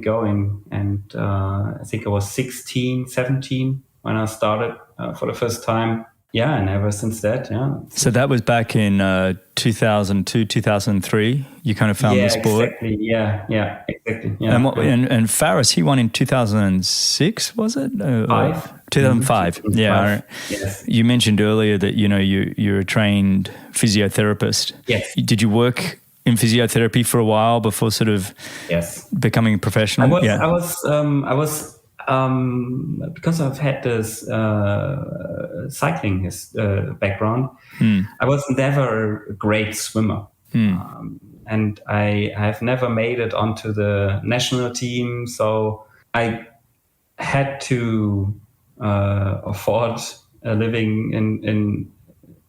[SPEAKER 1] going. And I think I was 16, 17 when I started for the first time. Yeah, and ever since that, yeah.
[SPEAKER 2] So that was back in 2002, 2003. You kind of found the sport.
[SPEAKER 1] Exactly. Yeah, exactly. Yeah,
[SPEAKER 2] and Faris, he won in 2006, was it? 2005. Mm-hmm. Yeah.
[SPEAKER 1] Yes.
[SPEAKER 2] You mentioned earlier that you're a trained physiotherapist.
[SPEAKER 1] Yes.
[SPEAKER 2] Did you work in physiotherapy for a while before sort of becoming professional?
[SPEAKER 1] I was because I've had this cycling background, I was never a great swimmer. And I have never made it onto the national team. So I had to afford a living in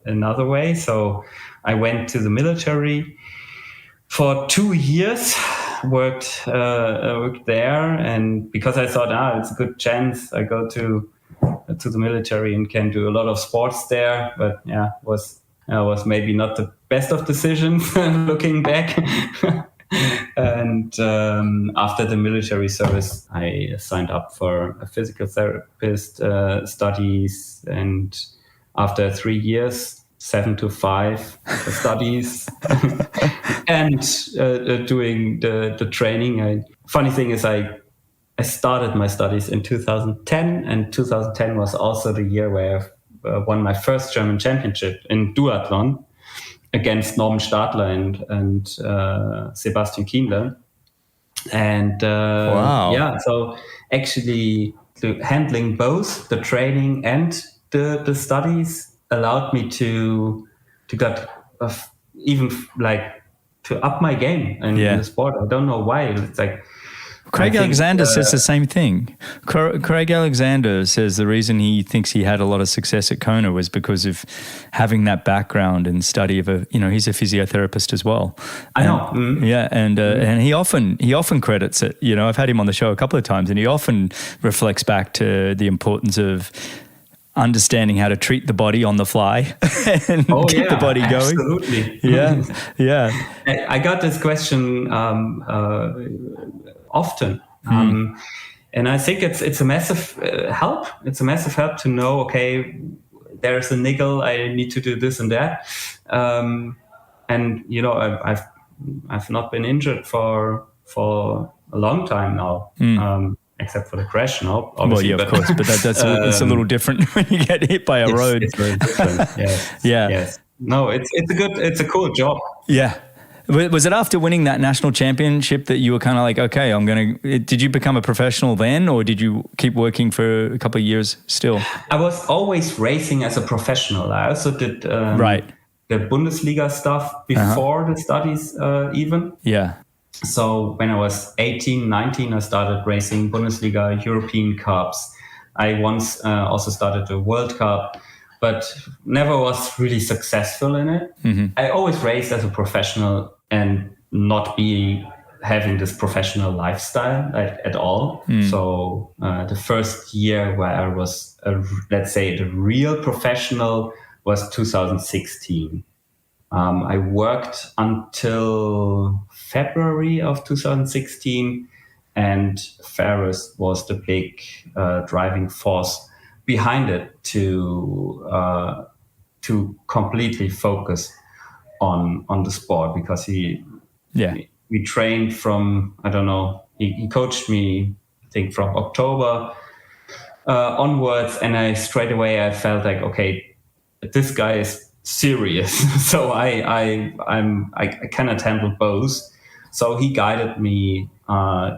[SPEAKER 1] another way. So I went to the military for 2 years. Worked there, and because I thought, it's a good chance, I go to the military and can do a lot of sports there. But was maybe not the best of decisions looking back. And after the military service, I signed up for a physical therapist studies, and after 3 years, 7 to 5 studies and doing the training. Funny thing is, I started my studies in 2010, and 2010 was also the year where I won my first German championship in duathlon against Norman Stadler and Sebastian Kienle. And
[SPEAKER 2] wow.
[SPEAKER 1] So actually handling both the training and the studies allowed me to get even to up my game in the sport. I don't know why. It's
[SPEAKER 2] Craig Alexander says the same thing. Craig Alexander says the reason he thinks he had a lot of success at Kona was because of having that background and study of he's a physiotherapist as well.
[SPEAKER 1] I know.
[SPEAKER 2] Yeah, and he often credits it. I've had him on the show a couple of times, and he often reflects back to the importance of understanding how to treat the body on the fly and keep the body going.
[SPEAKER 1] Absolutely.
[SPEAKER 2] Yeah.
[SPEAKER 1] I got this question often. And I think it's a massive help. It's a massive help to know, okay, there's a niggle, I need to do this and that. And, I've not been injured for a long time now. Except for the crash now, obviously.
[SPEAKER 2] Well, yeah, of course, but that's a little different when you get hit by a road.
[SPEAKER 1] It's very different. Yes.
[SPEAKER 2] Yeah.
[SPEAKER 1] Yes. No, it's a cool job.
[SPEAKER 2] Yeah. Was it after winning that national championship that you were kind of like, okay, did you become a professional then, or did you keep working for a couple of years still?
[SPEAKER 1] I was always racing as a professional. I also did the Bundesliga stuff before the studies even.
[SPEAKER 2] Yeah.
[SPEAKER 1] So when I was 18, 19, I started racing Bundesliga, European Cups. I once also started a World Cup, but never was really successful in it. Mm-hmm. I always raced as a professional and not having this professional lifestyle at all. So the first year where I was, let's say, the real professional was 2016. I worked until February of 2016, and Ferris was the big driving force behind it to completely focus on the sport, because we trained from, I don't know, he coached me, I think, from October onwards, and I felt like, okay, this guy is serious. So I cannot handle both. So he guided me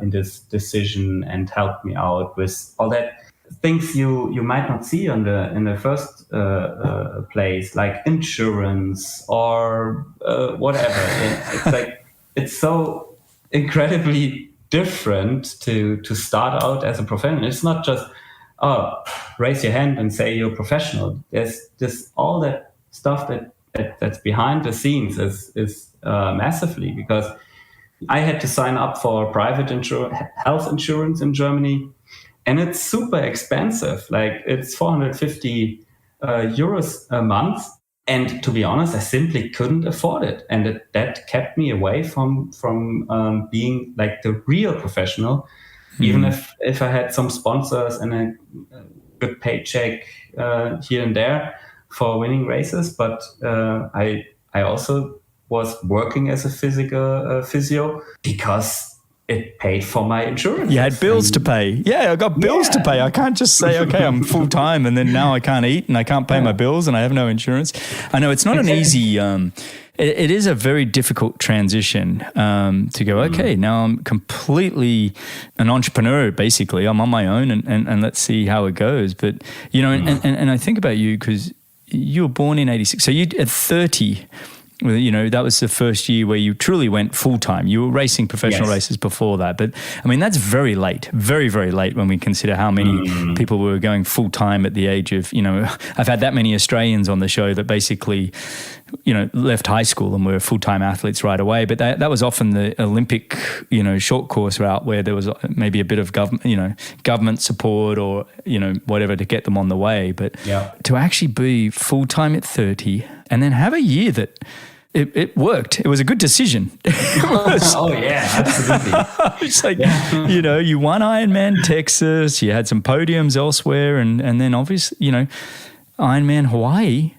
[SPEAKER 1] in this decision and helped me out with all that things you might not see in the first place, like insurance or whatever. It's like, it's so incredibly different to start out as a professional. It's not just raise your hand and say you're a professional. There's just all that stuff that's behind the scenes is massively, because I had to sign up for private health insurance in Germany, and it's super expensive. Like, it's 450 euros a month, and to be honest, I simply couldn't afford it, and that kept me away from being like the real professional. Even if I had some sponsors and a good paycheck here and there for winning races, but I also was working as a physio because it paid for my insurance.
[SPEAKER 2] You had bills to pay. Yeah, I got bills to pay. I can't just say, okay, I'm full time, and then now I can't eat and I can't pay my bills and I have no insurance. I know it's not an easy. It is a very difficult transition to go, okay, now I'm completely an entrepreneur, basically. I'm on my own and let's see how it goes. But, and I think about you, because you were born in 86. So you at 30, that was the first year where you truly went full time. You were racing professional races before that. But I mean, that's very late, very, very late when we consider how many people were going full time at the age of, I've had that many Australians on the show that basically, left high school and were full-time athletes right away. But that was often the Olympic, short course route where there was maybe a bit of government support or, whatever to get them on the way. But to actually be full-time at 30 and then have a year that it worked. It was a good decision.
[SPEAKER 1] Oh, yeah, absolutely.
[SPEAKER 2] It's like, you won Ironman Texas, you had some podiums elsewhere, and then obviously, Ironman Hawaii,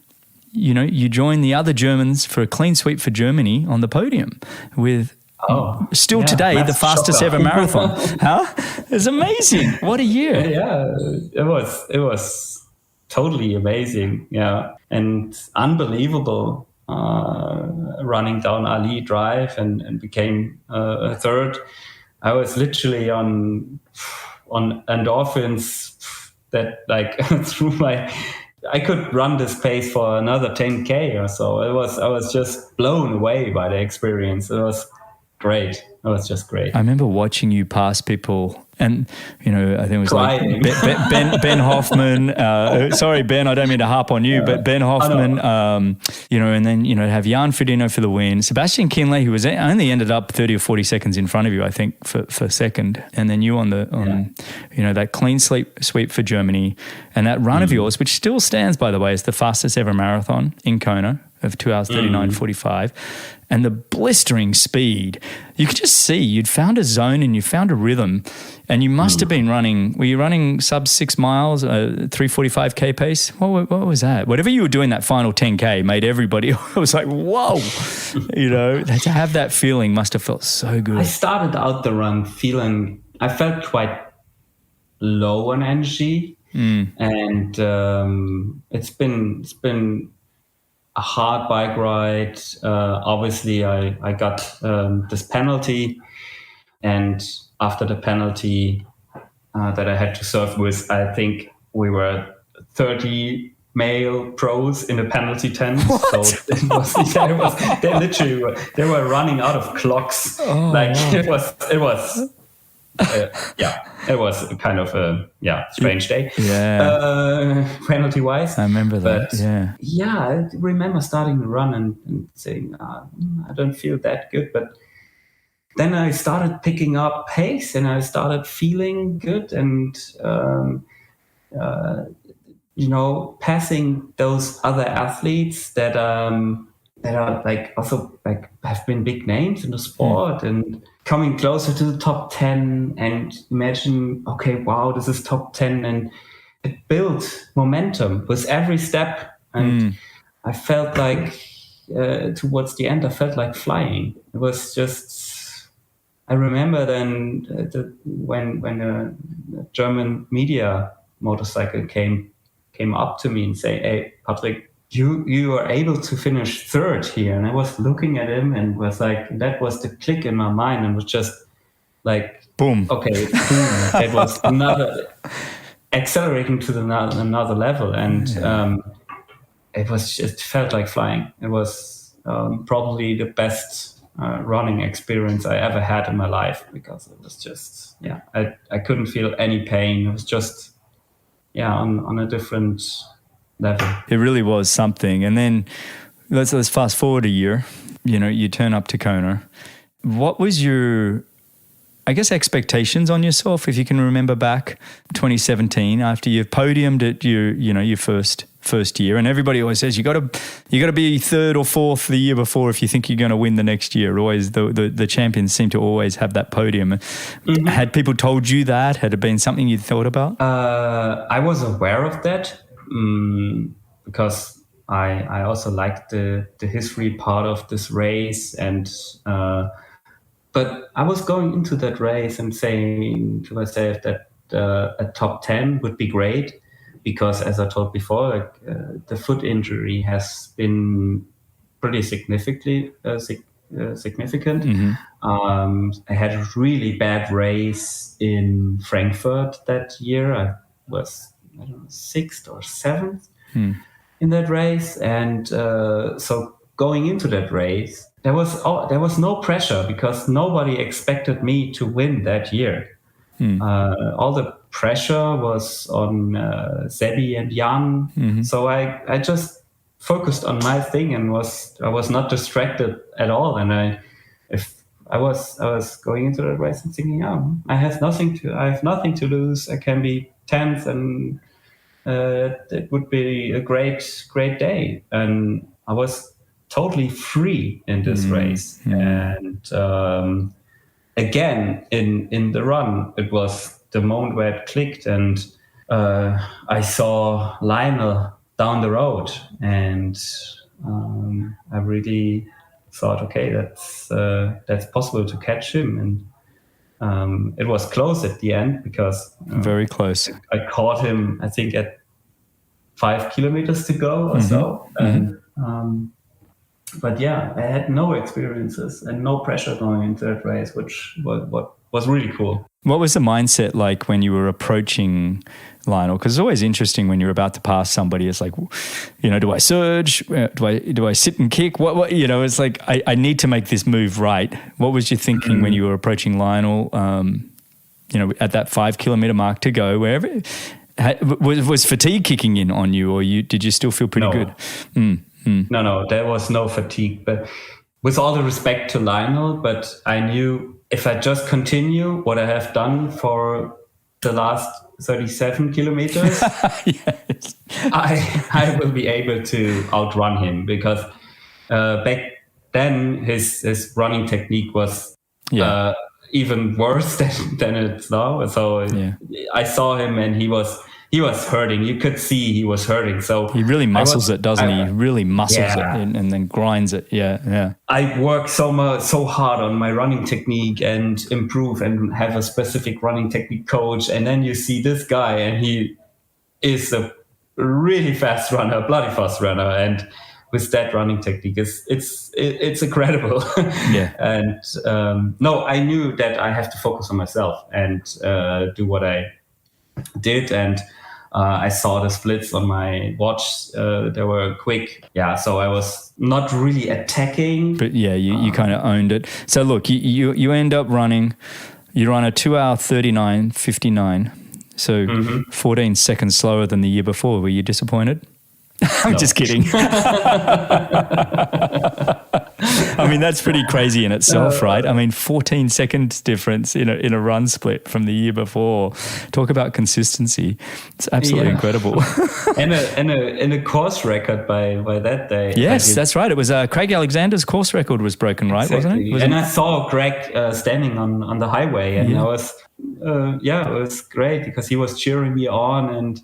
[SPEAKER 2] you join the other Germans for a clean sweep for Germany on the podium with today the fastest ever marathon. It's amazing. What a year.
[SPEAKER 1] Yeah, it was totally amazing. Yeah, and unbelievable. Running down Ali Drive and became a third. I was literally on endorphins that through I could run this pace for another 10K or so. I was just blown away by the experience. It was great. It was just great.
[SPEAKER 2] I remember watching you pass people, and I think it was
[SPEAKER 1] Crying.
[SPEAKER 2] like Ben Hoffman. Sorry, Ben, I don't mean to harp on you, but Ben Hoffman. And then have Jan Frodeno for the win. Sebastian Kienle, who was only ended up 30 or 40 seconds in front of you, I think, for second, and then you on that clean sweep for Germany, and that run of yours, which still stands, by the way, as the fastest ever marathon in Kona of 2 hours 39:45. And the blistering speed, you could just see you'd found a zone and you found a rhythm, and you must have been were you running sub 6 miles, 3:45K pace? What was that? Whatever you were doing, that final 10K made everybody, I was like, whoa, to have that feeling must have felt so good.
[SPEAKER 1] I started out the run I felt quite low on energy, and it's been a hard bike ride. Obviously, I got this penalty, and after the penalty that I had to serve with, I think we were 30 male pros in a penalty tent.
[SPEAKER 2] What?
[SPEAKER 1] So they were running out of clocks.
[SPEAKER 2] Oh,
[SPEAKER 1] it was. It was kind of a strange day. Penalty wise.
[SPEAKER 2] I remember that.
[SPEAKER 1] But I remember starting to run and saying, I don't feel that good. But then I started picking up pace and I started feeling good and passing those other athletes that are like also like have been big names in the sport and coming closer to the top 10 and imagine, okay, wow, this is top 10, and it built momentum with every step. And I felt like towards the end, I felt like flying. It was just, I remember then when a German media motorcycle came up to me and say, hey, Patrick, you were able to finish third here. And I was looking at him and was like, that was the click in my mind, and was just like,
[SPEAKER 2] boom.
[SPEAKER 1] Okay, boom. It was another accelerating to another level. And it felt like flying. It was probably the best running experience I ever had in my life, because it was just, I couldn't feel any pain. It was just, on a different level. It
[SPEAKER 2] really was something. And then let's fast forward a year. You turn up to Kona. What was your, I guess, expectations on yourself, if you can remember back 2017 after you've podiumed at your first year? And everybody always says you got to be third or fourth the year before if you think you're going to win the next year. Always the champions seem to always have that podium. Had people told you that? Had it been something you'd thought about?
[SPEAKER 1] I was aware of that. Because I also liked the history part of this race, and but I was going into that race and saying to myself that a top 10 would be great, because as I told before, the foot injury has been pretty significant. I had a really bad race in Frankfurt that year. I was 6th or 7th in that race, and so going into that race, there was no pressure, because nobody expected me to win that year. All the pressure was on Sebi and Jan, so I just focused on my thing and I was not distracted at all. And I was going into that race and thinking, I have nothing to lose. I can be 10th, and it would be a great day. And I was totally free in this race. And again, in the run, it was the moment where it clicked, and I saw Lionel down the road, and I really thought, okay, that's possible to catch him. And it was close at the end, because
[SPEAKER 2] very close.
[SPEAKER 1] I caught him, I think, at 5 kilometers to go or so. And but I had no experiences and no pressure going into that race, which was really cool.
[SPEAKER 2] What was the mindset like when you were approaching Lionel? Because it's always interesting when you're about to pass somebody. It's like, do I surge? Do I sit and kick? What it's like, I need to make this move right. What was you thinking when you were approaching Lionel, at that 5 kilometer mark to go, wherever? Was fatigue kicking in on you, or did you still feel pretty good?
[SPEAKER 1] No, there was no fatigue. But with all the respect to Lionel, but I knew if I just continue what I have done for the last 37 kilometers,
[SPEAKER 2] yes.
[SPEAKER 1] I will be able to outrun him, because back then his running technique was even worse than it's now. So I saw him and he was hurting. You could see he was hurting. So
[SPEAKER 2] he really muscles it, doesn't he? He really muscles it and then grinds it. Yeah.
[SPEAKER 1] I work so hard on my running technique and improve and have a specific running technique coach. And then you see this guy, and he is a really fast runner, bloody fast runner. And with that running technique, it's incredible.
[SPEAKER 2] Yeah.
[SPEAKER 1] And I knew that I have to focus on myself and do what I did. And I saw the splits on my watch. They were quick. Yeah, so I was not really attacking.
[SPEAKER 2] But you kind of owned it. So look, you end up running. You run a 2 hour 39:59. So 14 seconds slower than the year before. Were you disappointed? I'm just kidding. I mean, that's pretty crazy in itself, right? I mean, 14 seconds difference in a run split from the year before. Talk about consistency. It's absolutely incredible.
[SPEAKER 1] and a course record by that day.
[SPEAKER 2] Yes, that's right. It was Craig Alexander's course record was broken, right?
[SPEAKER 1] Exactly.
[SPEAKER 2] Wasn't it?
[SPEAKER 1] I saw Greg standing on the highway, and I was, it was great because he was cheering me on, and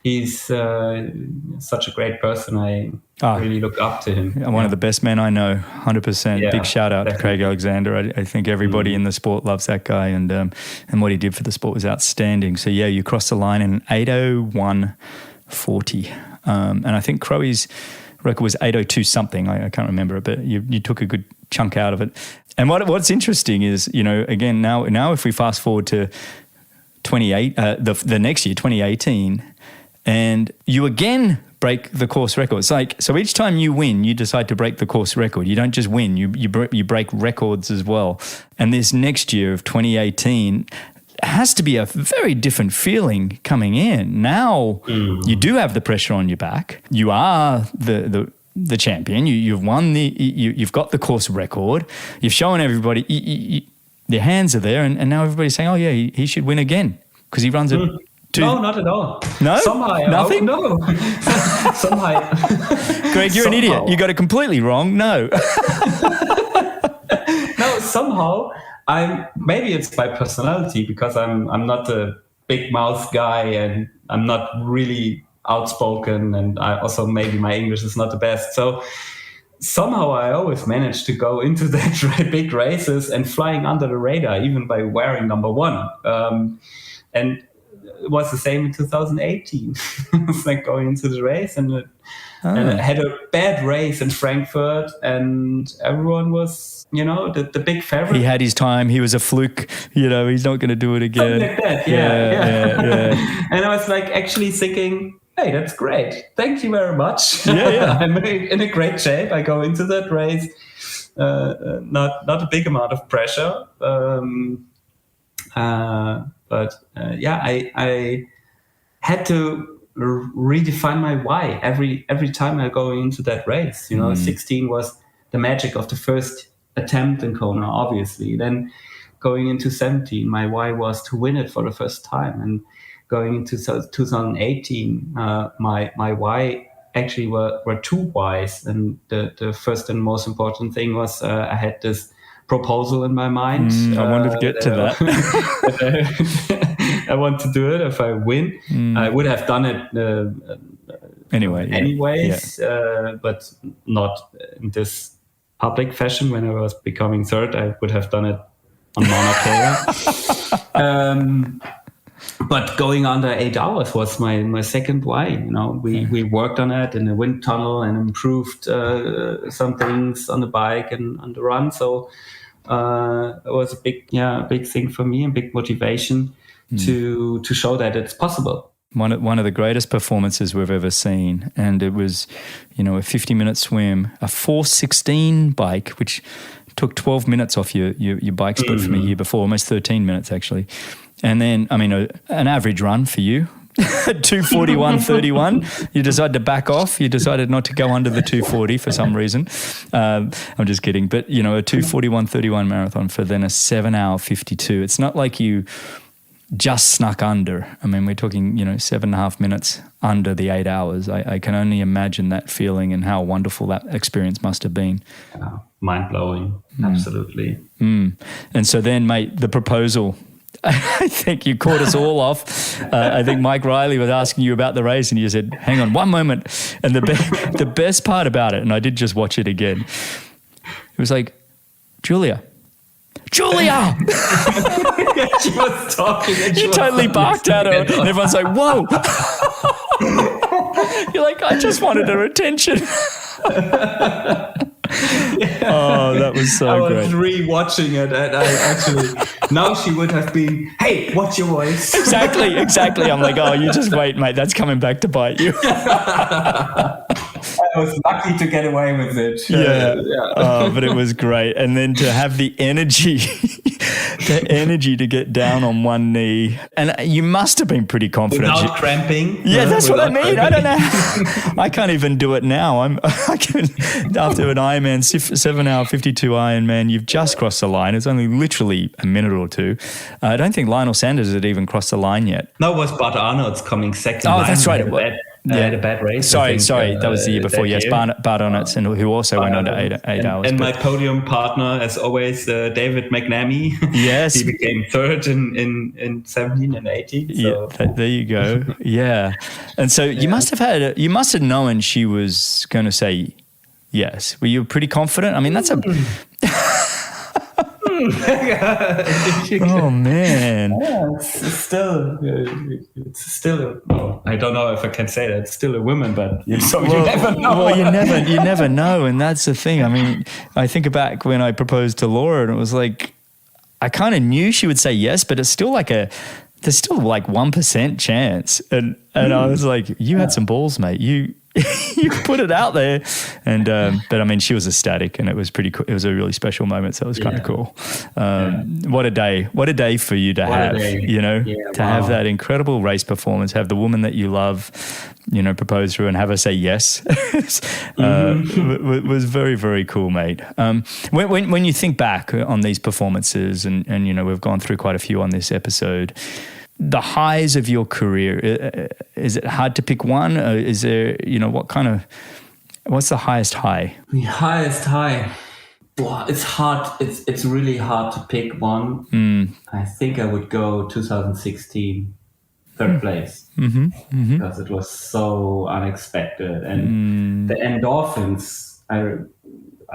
[SPEAKER 1] he's such a great person. I really look up to him.
[SPEAKER 2] One of the best men I know, 100%. Big shout out to Craig Alexander. I think everybody in the sport loves that guy, and what he did for the sport was outstanding. So you crossed the line in 8:01:40, and I think Crowe's record was 8:02 something. I can't remember it, but you took a good chunk out of it. And what's interesting is, again, now if we fast forward to 28, the next year, 2018. And you again break the course record. It's like, so each time you win, you decide to break the course record. You don't just win, you break records as well. And this next year of 2018 has to be a very different feeling coming in. Now you do have the pressure on your back. You are the champion. You've won you've got the course record. You've shown everybody their hands are there, and now everybody's saying, oh yeah, he should win again because he runs it.
[SPEAKER 1] No, not at all.
[SPEAKER 2] No?
[SPEAKER 1] Somehow,
[SPEAKER 2] nothing?
[SPEAKER 1] No. Somehow.
[SPEAKER 2] Greg, you're an idiot. You got it completely wrong. No.
[SPEAKER 1] No, somehow maybe it's my personality, because I'm not a big mouth guy, and I'm not really outspoken, and I also, maybe my English is not the best. So somehow I always manage to go into that big races and flying under the radar, even by wearing number 1. And it was the same in 2018. It's like going into the race, and I had a bad race in Frankfurt, and everyone was, the big favorite.
[SPEAKER 2] He had his time. He was a fluke. He's not going to do it again.
[SPEAKER 1] Something like that. Yeah. And I was like actually thinking, hey, that's great. Thank you very much.
[SPEAKER 2] Yeah.
[SPEAKER 1] I'm in a great shape. I go into that race. Not a big amount of pressure. But I had to redefine my why every time I go into that race. 16 was the magic of the first attempt in Kona, obviously. Then going into 17, my why was to win it for the first time. And going into 2018, my why actually were 2 whys. And the first and most important thing was I had this proposal in my mind.
[SPEAKER 2] I wanted to get to that.
[SPEAKER 1] I want to do it if I win. I would have done it anyways, but not in this public fashion. When I was becoming third, I would have done it on Mauna Kea. But going under 8 hours was my second why. We worked on it in the wind tunnel and improved some things on the bike and on the run. So it was a big thing for me, and big motivation to show that it's possible.
[SPEAKER 2] One of the greatest performances we've ever seen. And it was, a 50-minute swim, a 4:16 bike, which took 12 minutes off your bike split from a year before, almost 13 minutes actually. And then, an average run for you, 2:41.31. You decided to back off. You decided not to go under the 2:40 for some reason. I'm just kidding. But, a 2:41.31 marathon for then a 7-hour 52. It's not like you just snuck under. We're talking, 7.5 minutes under the 8 hours. I can only imagine that feeling and how wonderful that experience must have been.
[SPEAKER 1] Mind-blowing. Absolutely.
[SPEAKER 2] And so then, mate, the proposal, I think you caught us all off. I think Mike Riley was asking you about the race and you said, hang on one moment. And the best part about it, and I did just watch it again, it was like, Julia!
[SPEAKER 1] She was talking and
[SPEAKER 2] you totally barked at her and everyone's like, whoa. You're like, I just wanted her attention. Oh, that was so great. I was
[SPEAKER 1] re-watching it and I actually, now she would have been, hey, watch your voice.
[SPEAKER 2] Exactly. I'm like, oh, you just wait, mate. That's coming back to bite you.
[SPEAKER 1] I was lucky to get away with it.
[SPEAKER 2] Yeah. Oh, but it was great. And then to have the energy to get down on one knee. And you must have been pretty confident.
[SPEAKER 1] Without cramping.
[SPEAKER 2] Yeah, that's what I mean. I don't know. I can't even do it now. After an Ironman, 7-hour 52 Ironman, you've just crossed the line. It's only literally a minute or two. I don't think Lionel Sanders had even crossed the line yet.
[SPEAKER 1] No, it was Bart Arnold's coming second.
[SPEAKER 2] Oh, that's right.
[SPEAKER 1] Had a bad race.
[SPEAKER 2] Sorry, that was the year before. Yes, Bart Arnold's, and who also went under 8 hours.
[SPEAKER 1] And my podium partner, as always, David McNamee.
[SPEAKER 2] Yes,
[SPEAKER 1] he became third in 17 and 18. So.
[SPEAKER 2] Yeah, there you go. Yeah, and so you must have known she was going to say yes. Were you pretty confident? That's a. Oh man!
[SPEAKER 1] Yeah, it's still. I don't know if I can say that. It's still a woman, but you never know.
[SPEAKER 2] Well, you never know, and that's the thing. I think back when I proposed to Laura, and it was like I kind of knew she would say yes, but it's still there's still like 1% chance, and I was like, you had some balls, mate. You put it out there, and but she was ecstatic, and it was pretty cool. It was a really special moment, so it was kind of cool. What a day for you to have, have that incredible race performance, have the woman that you love, propose to her and have her say yes. Was very, very cool, mate. When you think back on these performances, and we've gone through quite a few on this episode, the highs of your career, is it hard to pick one? Or is there, what's the highest high?
[SPEAKER 1] The highest high? It's hard. It's really hard to pick one. I think I would go 2016, third place, because it was so unexpected. And the endorphins, I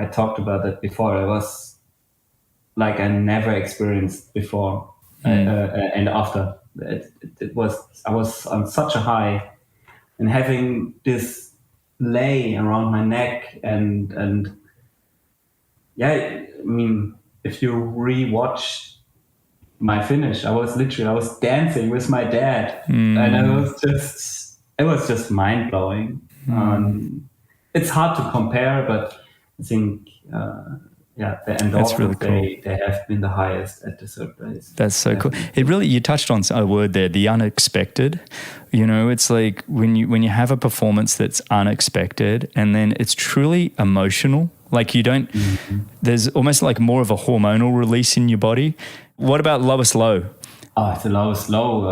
[SPEAKER 1] talked about that before. It was like I never experienced before and after. I was on such a high, and having this lay around my neck and if you rewatch my finish, I was dancing with my dad, and it was just mind blowing. It's hard to compare, but I think the endorphins, really cool. They have been the highest at the third place.
[SPEAKER 2] That's so cool. It really, you touched on a word there, the unexpected. It's like when you have a performance that's unexpected, and then it's truly emotional. Like you don't, there's almost like more of a hormonal release in your body. What about lowest low?
[SPEAKER 1] Oh, the lowest low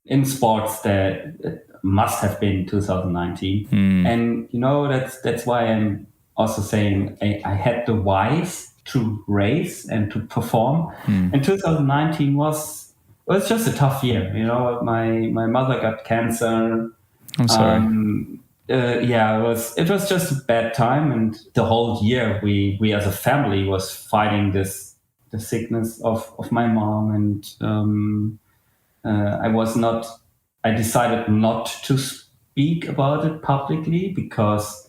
[SPEAKER 1] in sports, that it must have been 2019. And that's why I'm also saying I had the whys to race and to perform. And 2019 was just a tough year. My mother got cancer.
[SPEAKER 2] I'm sorry.
[SPEAKER 1] It was just a bad time, and the whole year we as a family was fighting the sickness of my mom, and I decided not to speak about it publicly because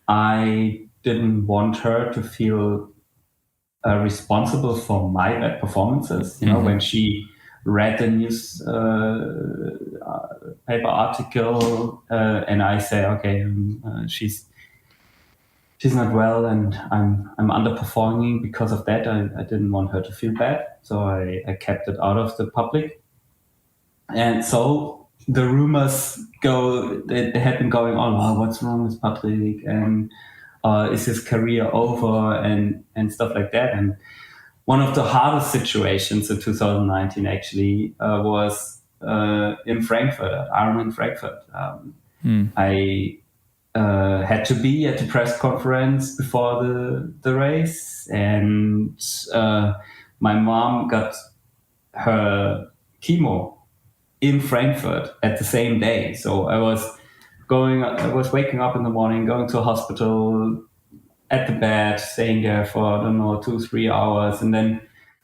[SPEAKER 1] I didn't want her to feel responsible for my bad performances. When she read the news paper article, and I say, okay, she's not well, and I'm underperforming because of that. I didn't want her to feel bad, so I kept it out of the public. And so the rumors they had been going on. Oh, what's wrong with Patrick? And is his career over? And stuff like that. And one of the hardest situations in 2019 actually was in Frankfurt, at Ironman Frankfurt. I had to be at the press conference before the race, and my mom got her chemo in Frankfurt at the same day. So I was waking up in the morning, going to a hospital, at the bed, staying there for, I don't know, 2-3 hours. And then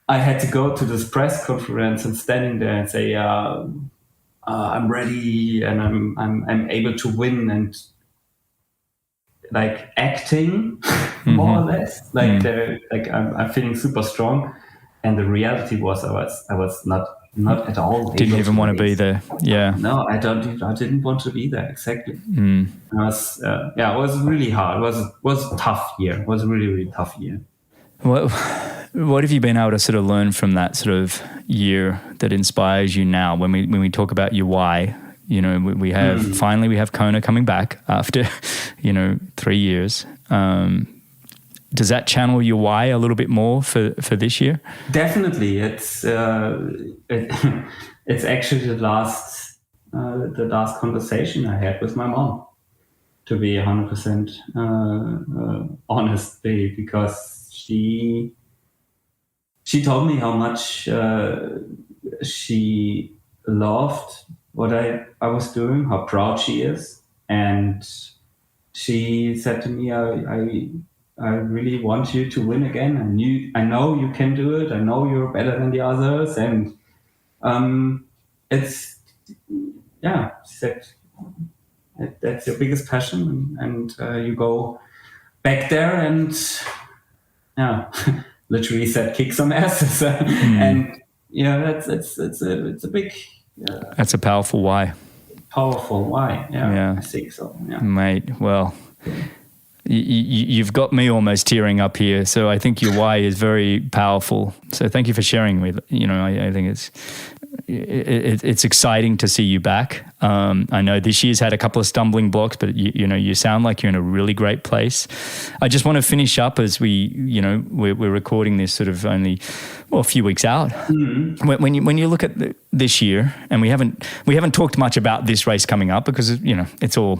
[SPEAKER 1] I had to go to this press conference and standing there and say, I'm ready and I'm able to win, and like acting more or less, like I'm feeling super strong. And the reality was I was not at all.
[SPEAKER 2] Didn't even want to be there. Yeah.
[SPEAKER 1] No, I didn't want to be there. Exactly. It was really hard. It was a tough year. It was a really, really tough year.
[SPEAKER 2] What have you been able to sort of learn from that sort of year that inspires you now? When we talk about your why, we have finally we have Kona coming back after 3 years. Does that channel your why a little bit more for this year? Definitely.
[SPEAKER 1] It's actually the last conversation I had with my mom, to be 100% honest, because she told me how much she loved what I was doing, how proud she is, and she said to me, I really want you to win again. I know you can do it. I know you're better than the others. And she said, that's your biggest passion. And you go back there and, literally said, kick some asses. And, it's a big...
[SPEAKER 2] That's a powerful why.
[SPEAKER 1] Powerful why, yeah. I think so, yeah.
[SPEAKER 2] Mate, well... You've got me almost tearing up here. So I think your why is very powerful. So thank you for sharing with, I think it's exciting to see you back. I know this year's had a couple of stumbling blocks, but you sound like you're in a really great place. I just want to finish up as we're recording this sort of only, a few weeks out. Mm-hmm. When you look at this year, and we haven't talked much about this race coming up because, it's all...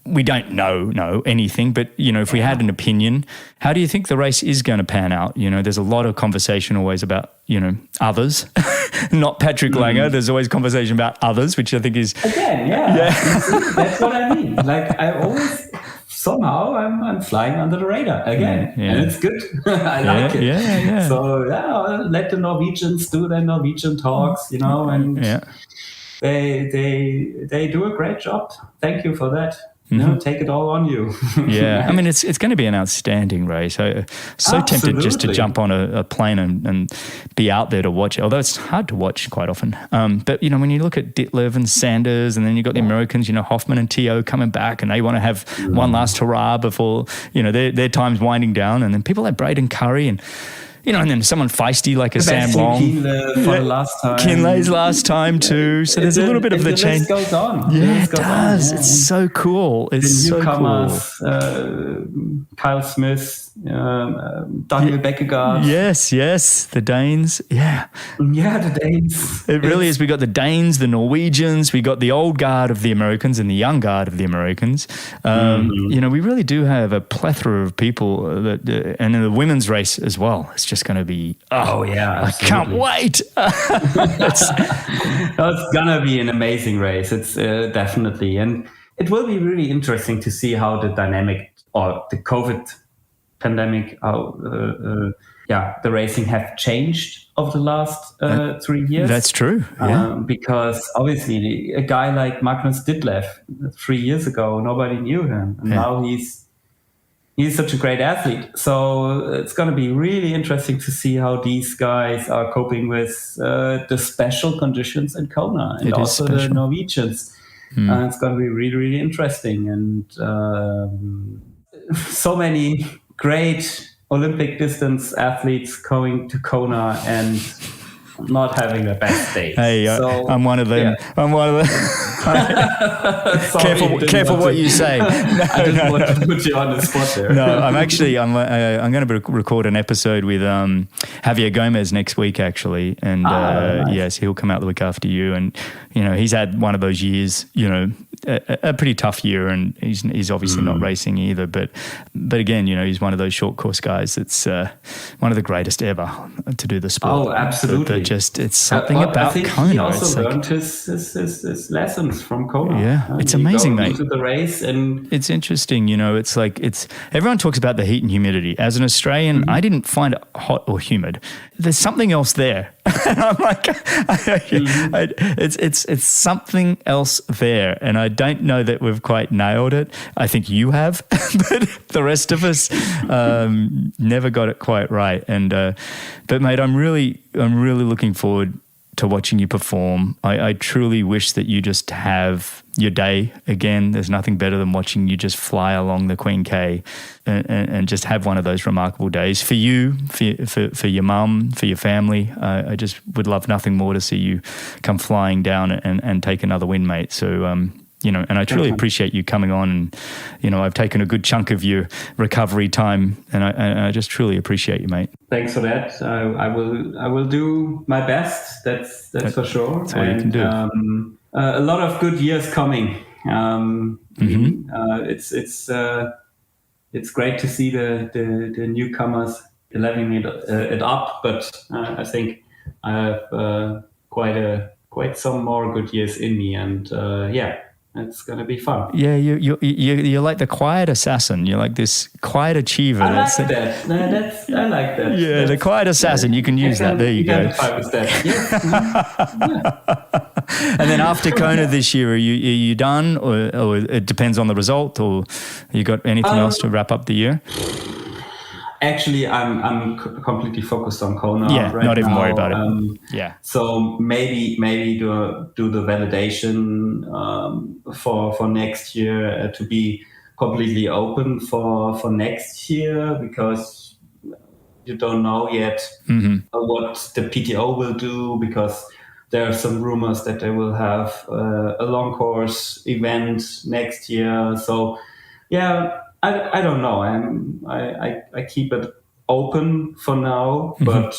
[SPEAKER 2] We don't know anything, but, if we had an opinion, how do you think the race is going to pan out? There's a lot of conversation always about, others, not Patrick Lange. There's always conversation about others, which I think is...
[SPEAKER 1] Again, that's what I mean. Like I always, somehow I'm flying under the radar again, and it's good. I like it. Yeah. So let the Norwegians do their Norwegian talks, and they do a great job. Thank you for that. Take it all on you.
[SPEAKER 2] Yeah, I mean, it's going to be an outstanding race. So tempted just to jump on a plane and be out there to watch it, although it's hard to watch quite often. But, when you look at Ditlev and Sanders, and then you've got the Americans, Hoffman and T.O. coming back, and they want to have one last hurrah before, their time's winding down. And then people like Braden Curry and... and then someone feisty like a Sam Long. Kinley's last time too. So there's a little bit of the change.
[SPEAKER 1] Goes on.
[SPEAKER 2] Yeah, it does. Yeah. It's so cool. It's
[SPEAKER 1] the newcomers,
[SPEAKER 2] so cool.
[SPEAKER 1] Kyle Smith, Daniel Beckegaard.
[SPEAKER 2] Yes. The Danes. Yeah.
[SPEAKER 1] Yeah, the Danes.
[SPEAKER 2] It really is. We got the Danes, the Norwegians, we got the old guard of the Americans and the young guard of the Americans. We really do have a plethora of people and in the women's race as well. It's just going to be, I can't wait.
[SPEAKER 1] It's going to be an amazing race. It's definitely. And it will be really interesting to see how the dynamic or the COVID pandemic, the racing have changed over the last 3 years.
[SPEAKER 2] That's true. Yeah.
[SPEAKER 1] Because obviously a guy like Magnus Ditlev 3 years ago, nobody knew him. And now he's he's such a great athlete. So it's going to be really interesting to see how these guys are coping with the special conditions in Kona, and also the Norwegians. It's going to be really, really interesting. And so many great Olympic distance athletes going to Kona and not having the best day.
[SPEAKER 2] Hey, so, I'm one of them. Yeah. I'm one of them. Sorry, careful what you say.
[SPEAKER 1] I didn't want to put you on the spot there.
[SPEAKER 2] No, I'm going to record an episode with Javier Gomez next week, actually, and nice. Yes, he'll come out the week after you. And he's had one of those years, a pretty tough year, and he's obviously not racing either. But again, he's one of those short course guys that's one of the greatest ever to do the sport.
[SPEAKER 1] Oh, absolutely.
[SPEAKER 2] It's something about Kona. I think
[SPEAKER 1] he also learned his lessons from Kona.
[SPEAKER 2] Yeah, it's amazing, mate.
[SPEAKER 1] To the race, and
[SPEAKER 2] it's interesting. It's everyone talks about the heat and humidity. As an Australian, I didn't find it hot or humid. There's something else there. And I'm like, it's something else there, and I don't know that we've quite nailed it. I think you have, but the rest of us never got it quite right. And but mate, I'm really looking forward to watching you perform. I truly wish that you just have your day again. There's nothing better than watching you just fly along the Queen K and just have one of those remarkable days for you, for your mum, for your family. I just would love nothing more to see you come flying down and take another win, mate. So, and I truly appreciate you coming on, and, I've taken a good chunk of your recovery time, and I just truly appreciate you, mate.
[SPEAKER 1] Thanks for that. I will do my best. That's for sure.
[SPEAKER 2] That's all you can do.
[SPEAKER 1] A lot of good years coming. It's great to see the newcomers leveling it up, but I think I have quite some more good years in me, and it's going to be fun.
[SPEAKER 2] Yeah, you're like the quiet assassin. You're like this quiet achiever.
[SPEAKER 1] I like that. I like that.
[SPEAKER 2] Yeah, the quiet assassin. You can use that. There you go. And then after Kona this year, are you done, or it depends on the result, or you got anything else to wrap up the year?
[SPEAKER 1] Actually, I'm completely focused on Kona.
[SPEAKER 2] Yeah,
[SPEAKER 1] right
[SPEAKER 2] not even
[SPEAKER 1] now.
[SPEAKER 2] worry about it.
[SPEAKER 1] So maybe do the validation for next year to be completely open for next year, because you don't know yet what the PTO will do, because there are some rumors that they will have a long course event next year. So yeah. I don't know. I keep it open for now, but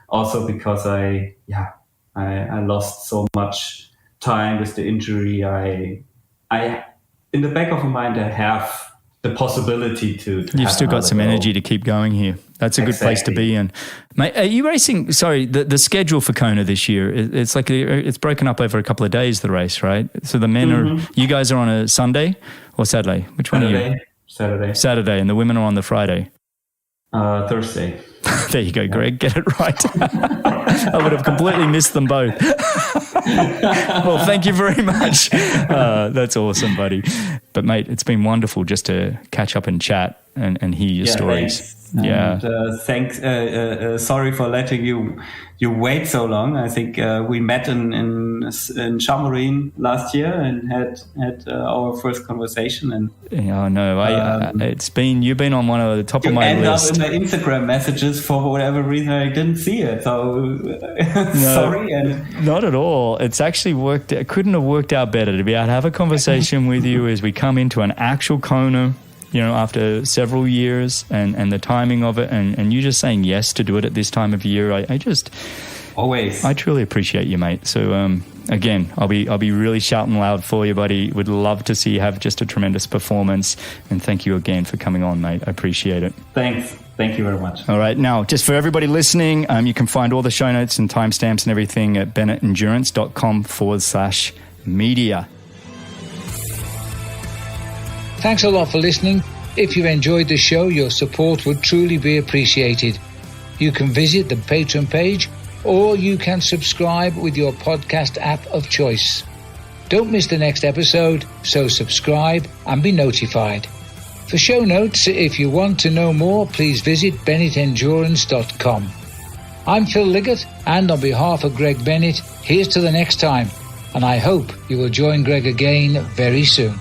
[SPEAKER 1] also because I lost so much time with the injury. I in the back of my mind I have the possibility to. You've
[SPEAKER 2] still got some energy to keep going here. That's a good place to be in. Mate, are you racing? Sorry, the schedule for Kona this year, it's like it's broken up over a couple of days, the race, right? So the men are, you guys are on a Sunday or Saturday? Which one are you? Saturday, and the women are on the Friday.
[SPEAKER 1] Thursday.
[SPEAKER 2] There you go, Greg. Get it right. I would have completely missed them both. Well, thank you very much. That's awesome, buddy. But, mate, it's been wonderful just to catch up and chat and hear your stories.
[SPEAKER 1] Thanks.
[SPEAKER 2] Yeah.
[SPEAKER 1] And, thanks. Sorry for letting you wait so long. I think we met in Chamorin last year and had our first conversation. And you've been on one of the top of my list. You end up in my Instagram messages for whatever reason. I didn't see it, so sorry. And
[SPEAKER 2] not at all. It's actually worked. It couldn't have worked out better to be able to have a conversation with you as we come into an actual Kona. After several years and the timing of it, and you just saying yes to do it at this time of year, I truly appreciate you, mate. So again, I'll be really shouting loud for you, buddy. Would love to see you have just a tremendous performance, and thank you again for coming on, mate. I appreciate it.
[SPEAKER 1] Thanks. Thank you very much.
[SPEAKER 2] All right. Now, just for everybody listening, you can find all the show notes and timestamps and everything at bennettendurance.com/media.
[SPEAKER 3] Thanks a lot for listening. If you've enjoyed the show, your support would truly be appreciated. You can visit the Patreon page, or you can subscribe with your podcast app of choice. Don't miss the next episode, so subscribe and be notified. For show notes, if you want to know more, please visit BennettEndurance.com. I'm Phil Liggett, and on behalf of Greg Bennett, here's to the next time, and I hope you will join Greg again very soon.